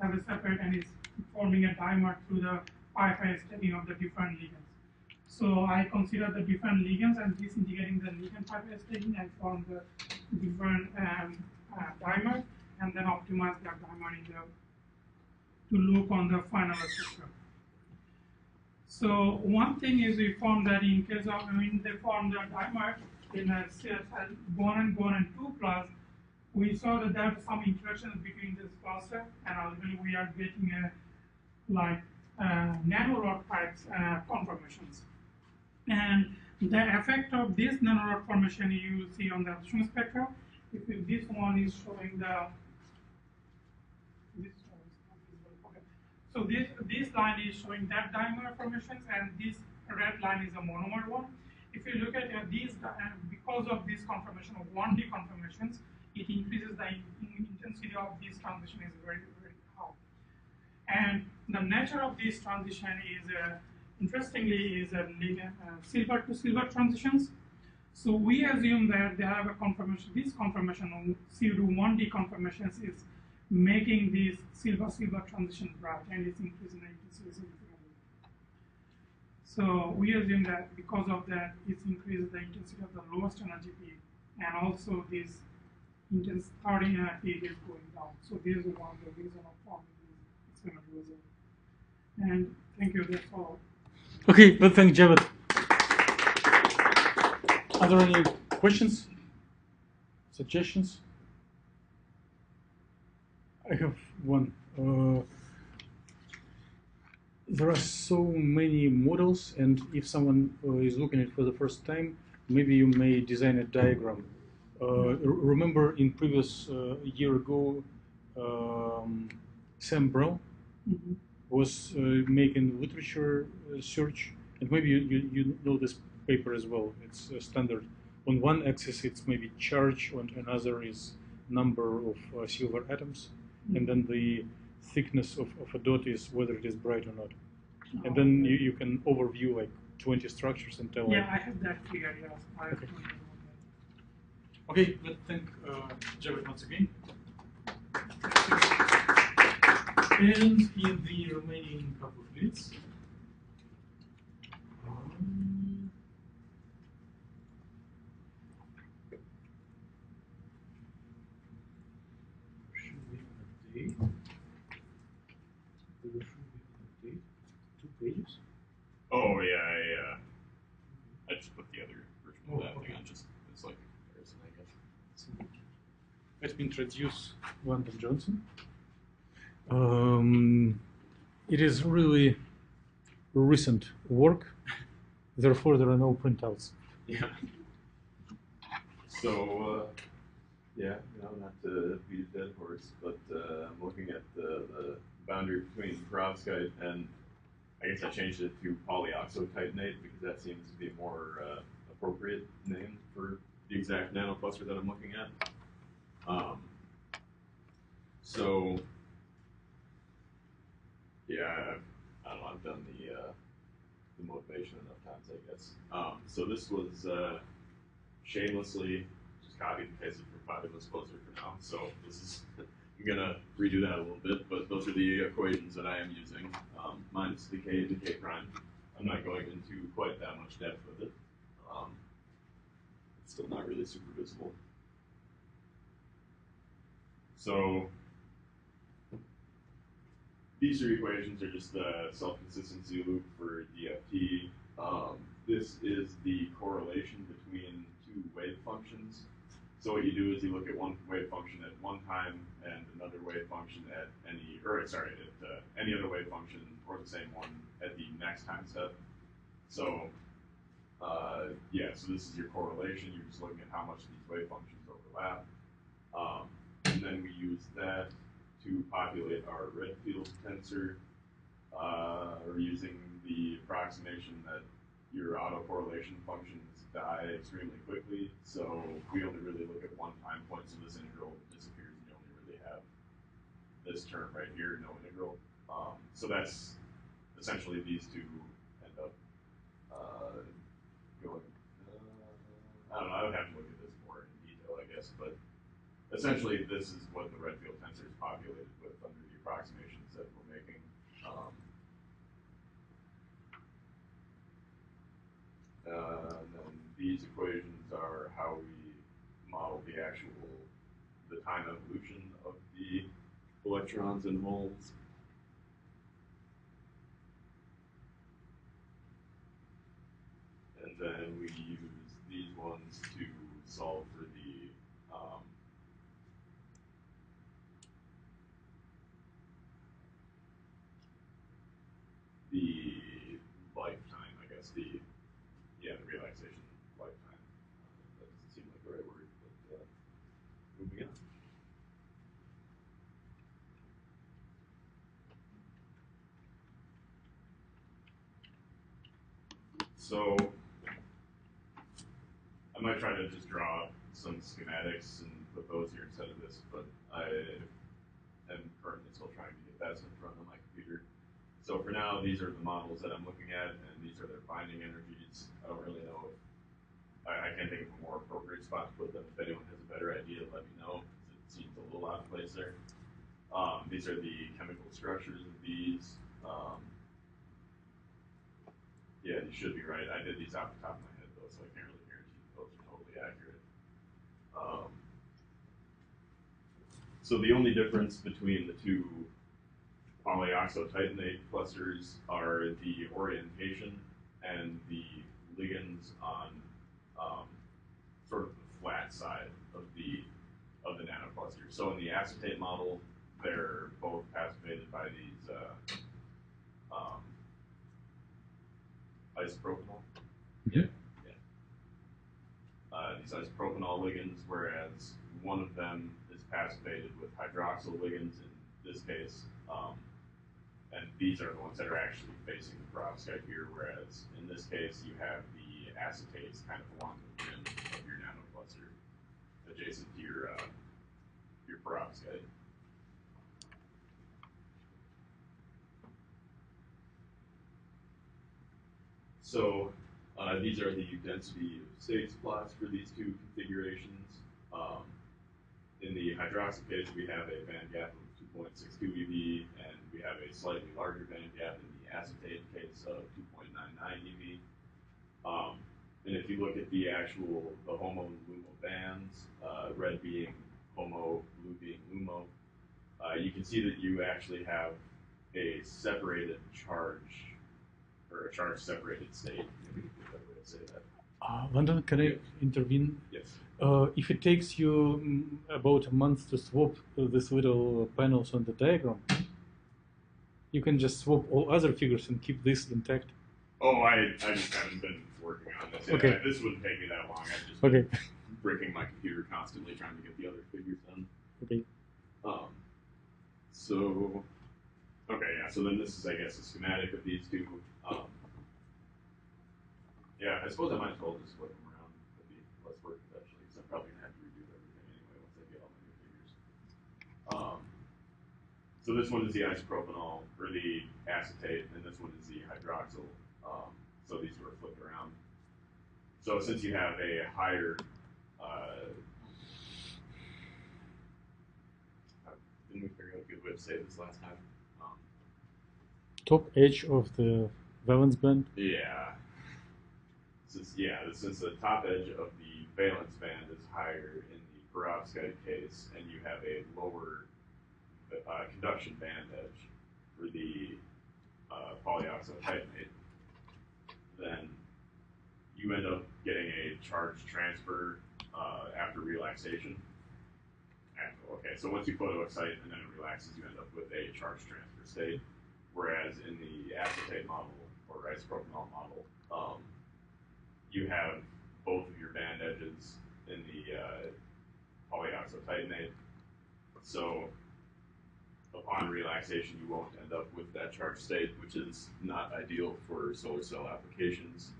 They have a separate and it's forming a dimer through the pi stacking of the different ligands. So I consider the different ligands and this indicating the ligand pi stacking and form the different dimers, and then optimize that dimer to look on the final structure. So one thing is we found that in case of when they form the dimer in a guanine 2+, we saw that there are some interactions between this cluster, and ultimately we are getting nanorod types conformations. And the effect of this nanorod formation you will see on the absorption spectra. If this one is showing the So this line is showing that dimer formations, and this red line is a monomer one. If you look at these, because of this conformation of 1D conformations, it increases the intensity of this transition is very, very high. And the nature of this transition is, interestingly, is silver to silver transitions. So we assume that they have a conformation. This conformation of pseudo-1D conformations is making this silver-silver transition bright, and it's increasing the intensity significantly. So we assume that because of that, it increases the intensity of the lowest energy peak, and also this intense starting peak is going down. So this is one of the reasons of forming this experimental result. And thank you. That's all. Okay, well, thank Javed. Are there any questions? Suggestions? I have one. There are so many models, and if someone is looking at it for the first time, maybe you may design a diagram. Remember in previous year ago, Sam Brown was making literature search, and maybe you know this paper as well. It's standard. On one axis, it's maybe charge, on another is number of silver atoms, and then the thickness of a dot is whether it is bright or not. And then you can overview like 20 structures and tell. Yeah, I have that figure. Yes. Okay. Okay, let's thank Javed once again. And in the remaining couple of minutes, should we update? There should be an update. 2 pages. Oh yeah, I just put the other version of that thing on just it's like a comparison, I guess. Let me introduce Landon Johnson. It is really recent work, therefore there are no printouts. Yeah. So, not to beat a dead horse, but I'm looking at the boundary between perovskite and, I guess I changed it to polyoxotitanate because that seems to be a more appropriate name for the exact nanocluster that I'm looking at. So, yeah, I don't know, I've done the motivation enough times, I guess. So this was shamelessly just copied and pasted from Fatima's poster for now. So this is, I'm gonna redo that a little bit, but those are the equations that I am using, minus the K and the K prime. I'm not going into quite that much depth with it. It's still not really super visible. So these 3 equations are just the self-consistency loop for DFT. This is the correlation between 2 wave functions. So what you do is you look at one wave function at one time and another wave function at any other wave function or the same one at the next time step. So so this is your correlation. You're just looking at how much these wave functions overlap. And then we use that to populate our Redfield tensor. We're using the approximation that your autocorrelation functions die extremely quickly, so we only really look at one time point, so this integral disappears and you only really have this term right here, no integral. So that's essentially these 2 end up going, I don't know, I would have to look at this more in detail, I guess, but essentially this is what the Redfield tensor is populated with under the approximations that we're making. And then these equations are how we model the time evolution of the electrons and moles. And then we use these ones to solve for the lifetime, I guess, the relaxation lifetime. That doesn't seem like the right word, but moving on. So I might try to just draw some schematics and put those here instead of this, but I am currently still trying to get that in front of my computer. So for now, these are the models that I'm looking at, and these are their binding energies. I don't really know if I can't think of a more appropriate spot to put them. If anyone has a better idea, let me know. It seems a little out of place there. These are the chemical structures of these. Yeah, you should be right. I did these off the top of my head, though, so I can't really guarantee those are totally accurate. So the only difference between the two polyoxotitanate clusters are the orientation and the ligands on sort of the flat side of the nanocluster. So in the acetate model, they're both passivated by these isopropanol. Yeah. These isopropanol ligands, whereas one of them is passivated with hydroxyl ligands in this case, and these are the ones that are actually facing the perovskite here, whereas in this case you have the acetates kind of along the rim of your nanocluster, adjacent to your perovskite. So these are the density of states plots for these two configurations. In the hydroxyl case, we have a band gap of 2.62 eV, and we have a slightly larger band gap in the acetate case of 2.99 eV. And if you look at the HOMO and LUMO bands, red being HOMO, blue being LUMO, you can see that you actually have a separated charge, or a charge separated state. Maybe a better way to say that. Landon, can I intervene? Yes. If it takes you about a month to swap these little panels on the diagram, you can just swap all other figures and keep this intact. Oh, I just haven't been working on this. Okay. This wouldn't take me that long. I've just Okay. been breaking my computer constantly trying to get the other figures done. Okay. So, okay, yeah, so then this is, I guess, a schematic of these two. Yeah, I suppose I might as well just flip them around. It'd be less work eventually, because I'm probably going to have to redo everything anyway once I get all my new figures. So this one is the isopropanol, or the acetate, and this one is the hydroxyl. So these were flipped around. So since you have a higher, didn't we figure out a good way to say this last time? Top edge of the valence band. Yeah. Since the top edge of the valence band is higher in the perovskite case, and you have a lower conduction band edge for the polyoxotitanate, then you end up getting a charge transfer after relaxation. Okay, so once you photoexcite and then it relaxes, you end up with a charge transfer state. Whereas in the acetate model or isopropanol model, you have both of your band edges in the polyoxotitanate. So upon relaxation, you won't end up with that charge state, which is not ideal for solar cell applications.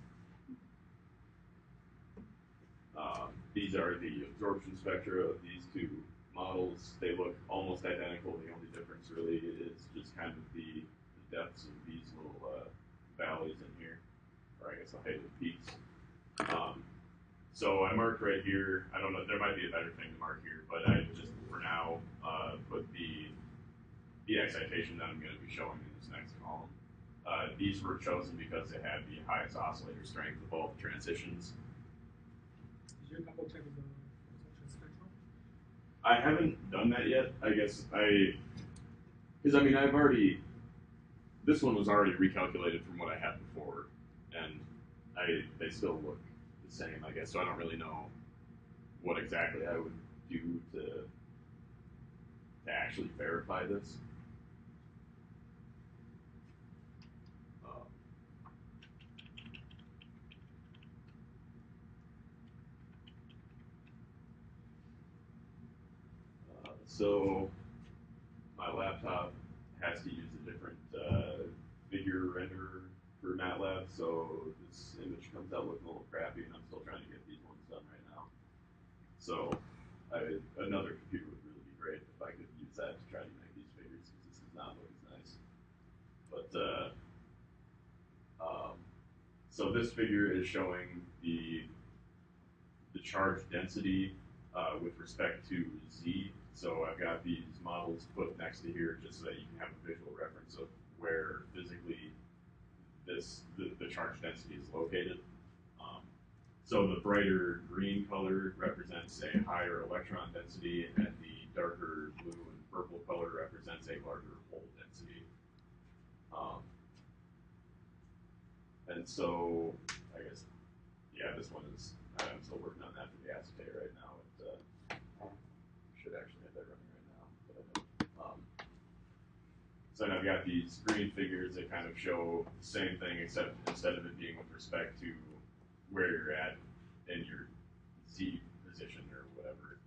These are the absorption spectra of these two models. They look almost identical. The only difference really is just kind of the depths of these little valleys in here, or I guess the height of the peaks. So I marked right here, I don't know, there might be a better thing to mark here, but I just, for now, put the excitation that I'm going to be showing in this next column. These were chosen because they had the highest oscillator strength of all the transitions. Did you double check the absorption spectrum? I haven't done that yet. I guess because I mean, this one was already recalculated from what I had before, and they still look the same, I guess, so I don't really know what exactly I would do to actually verify this. So my laptop has to use a different figure renderer for MATLAB, so this image comes out looking a little crappy, and I'm still trying to get these ones done right now. So another computer would really be great if I could use that to try to make these figures, because this does not look as nice. But so this figure is showing the charge density with respect to Z. So I've got these models put next to here just so that you can have a visual reference of where physically the charge density is located. So the brighter green color represents a higher electron density, and the darker blue and purple color represents a larger hole density. And so, I guess, yeah, this one is, I'm still working on that for the acetate right now. Should actually have that running right now, but I don't. So then I've got these green figures that kind of show the same thing, except instead of it being with respect to where you're at in your Z position or whatever,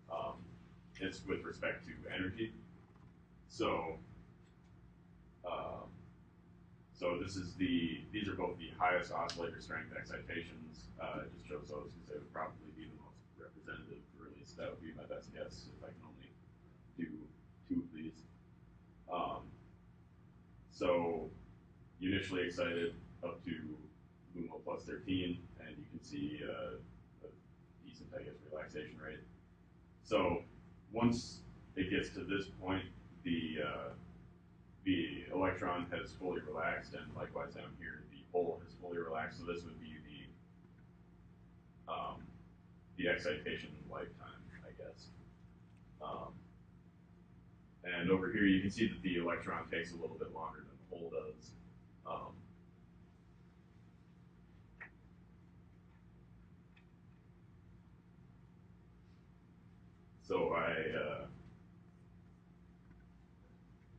it's with respect to energy. So, so these are both the highest oscillator strength excitations. It just shows those because they would probably be the most representative, or at least that would be my best guess if I can only do two of these. So initially excited up to LUMO plus 13, and you can see a decent, I guess, relaxation rate. So once it gets to this point, the electron has fully relaxed, and likewise down here, the hole has fully relaxed. So this would be the excitation lifetime, I guess. And over here, you can see that the electron takes a little bit longer than the hole does. So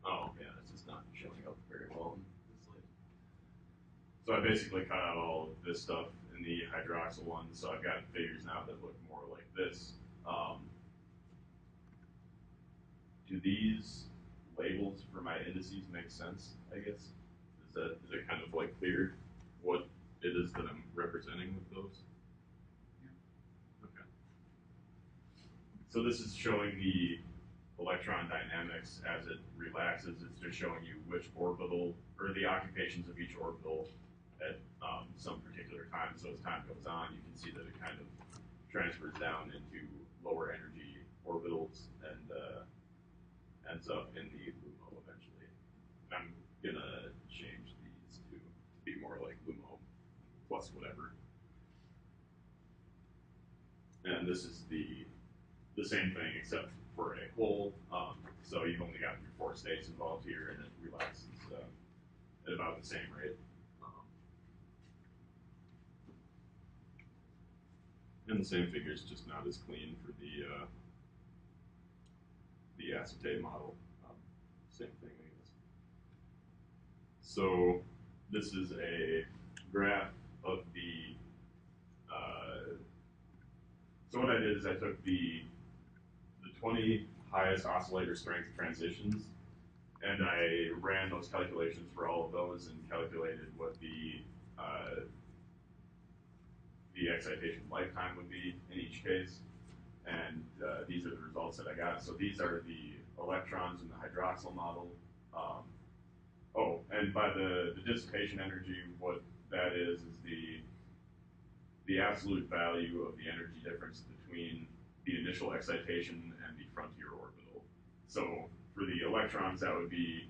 oh yeah, it's just not showing up very well in this slide. So I basically cut out all of this stuff in the hydroxyl one, so I've got figures now that look more like this. Do these labels for my indices make sense, I guess? Is it kind of like clear what it is that I'm representing with those? Yeah. Okay. So this is showing the electron dynamics as it relaxes. It's just showing you which orbital, or the occupations of each orbital at some particular time. So as time goes on, you can see that it kind of transfers down into lower energy orbitals and ends up in the LUMO eventually. I'm gonna change these to be more like LUMO plus whatever. And this is the same thing except for a hole. So you've only got your 4 states involved here, and it relaxes at about the same rate. And the same figure is just not as clean for the acetate model. Same thing, I guess. So this is a graph of the. So what I did is I took the 20 highest oscillator strength transitions, and I ran those calculations for all of those and calculated what the excitation lifetime would be in each case. And these are the results that I got. So these are the electrons in the hydroxyl model. Oh, and by the dissipation energy, what that is the absolute value of the energy difference between the initial excitation and the frontier orbital. So for the electrons, that would be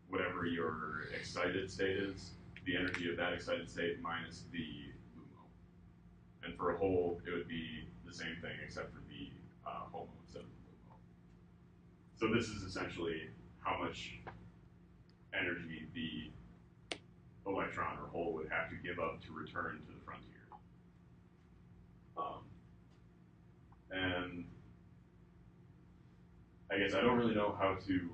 whatever your excited state is, the energy of that excited state minus the LUMO. And for a hole, it would be the same thing except for the HOMO instead of the LUMO. So this is essentially how much energy the electron or hole would have to give up to return to the frontier. And I guess I don't really know how to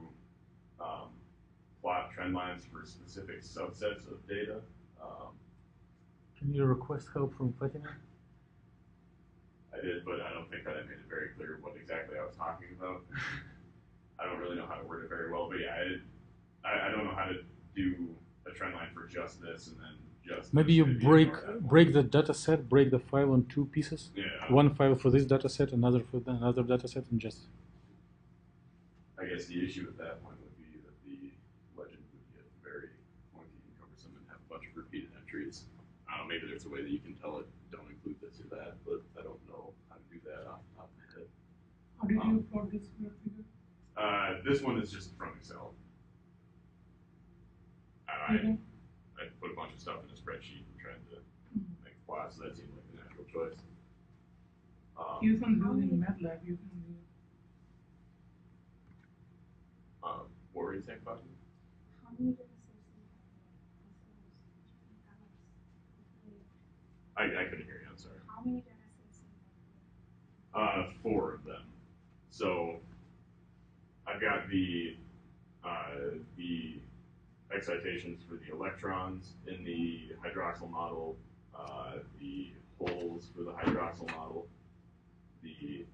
plot trend lines for specific subsets of data. Can you request help from Fatima? I did, but I don't think that I made it very clear what exactly I was talking about. I don't really know how to word it very well, but yeah, I don't know how to do a trend line for just this and then just Maybe you there's gonna be a break the data set, break the file on two pieces. Yeah. One file for this data set, another for another data set, and just. I guess the issue at that point would be that the legend would get very clunky and cumbersome and have a bunch of repeated entries. Maybe there's a way that you can tell it, don't include this or that, but I don't know how to do that off the top of my head. How did you plot this figure? This one is just from Excel. I put a bunch of stuff in a spreadsheet and tried to make plots, so that seemed like the natural choice. You can do in MATLAB, you can do. What were you saying about it? How many data sets do you have? I couldn't hear you, I'm sorry. How many data sets do you have? 4 of them. So I've got the excitations for the electrons in the hydroxyl model, the holes for the hydroxyl model, the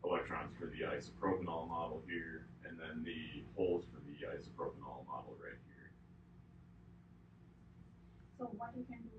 electrons for the isopropanol model here, and then the holes for the isopropanol model right here. So what you can do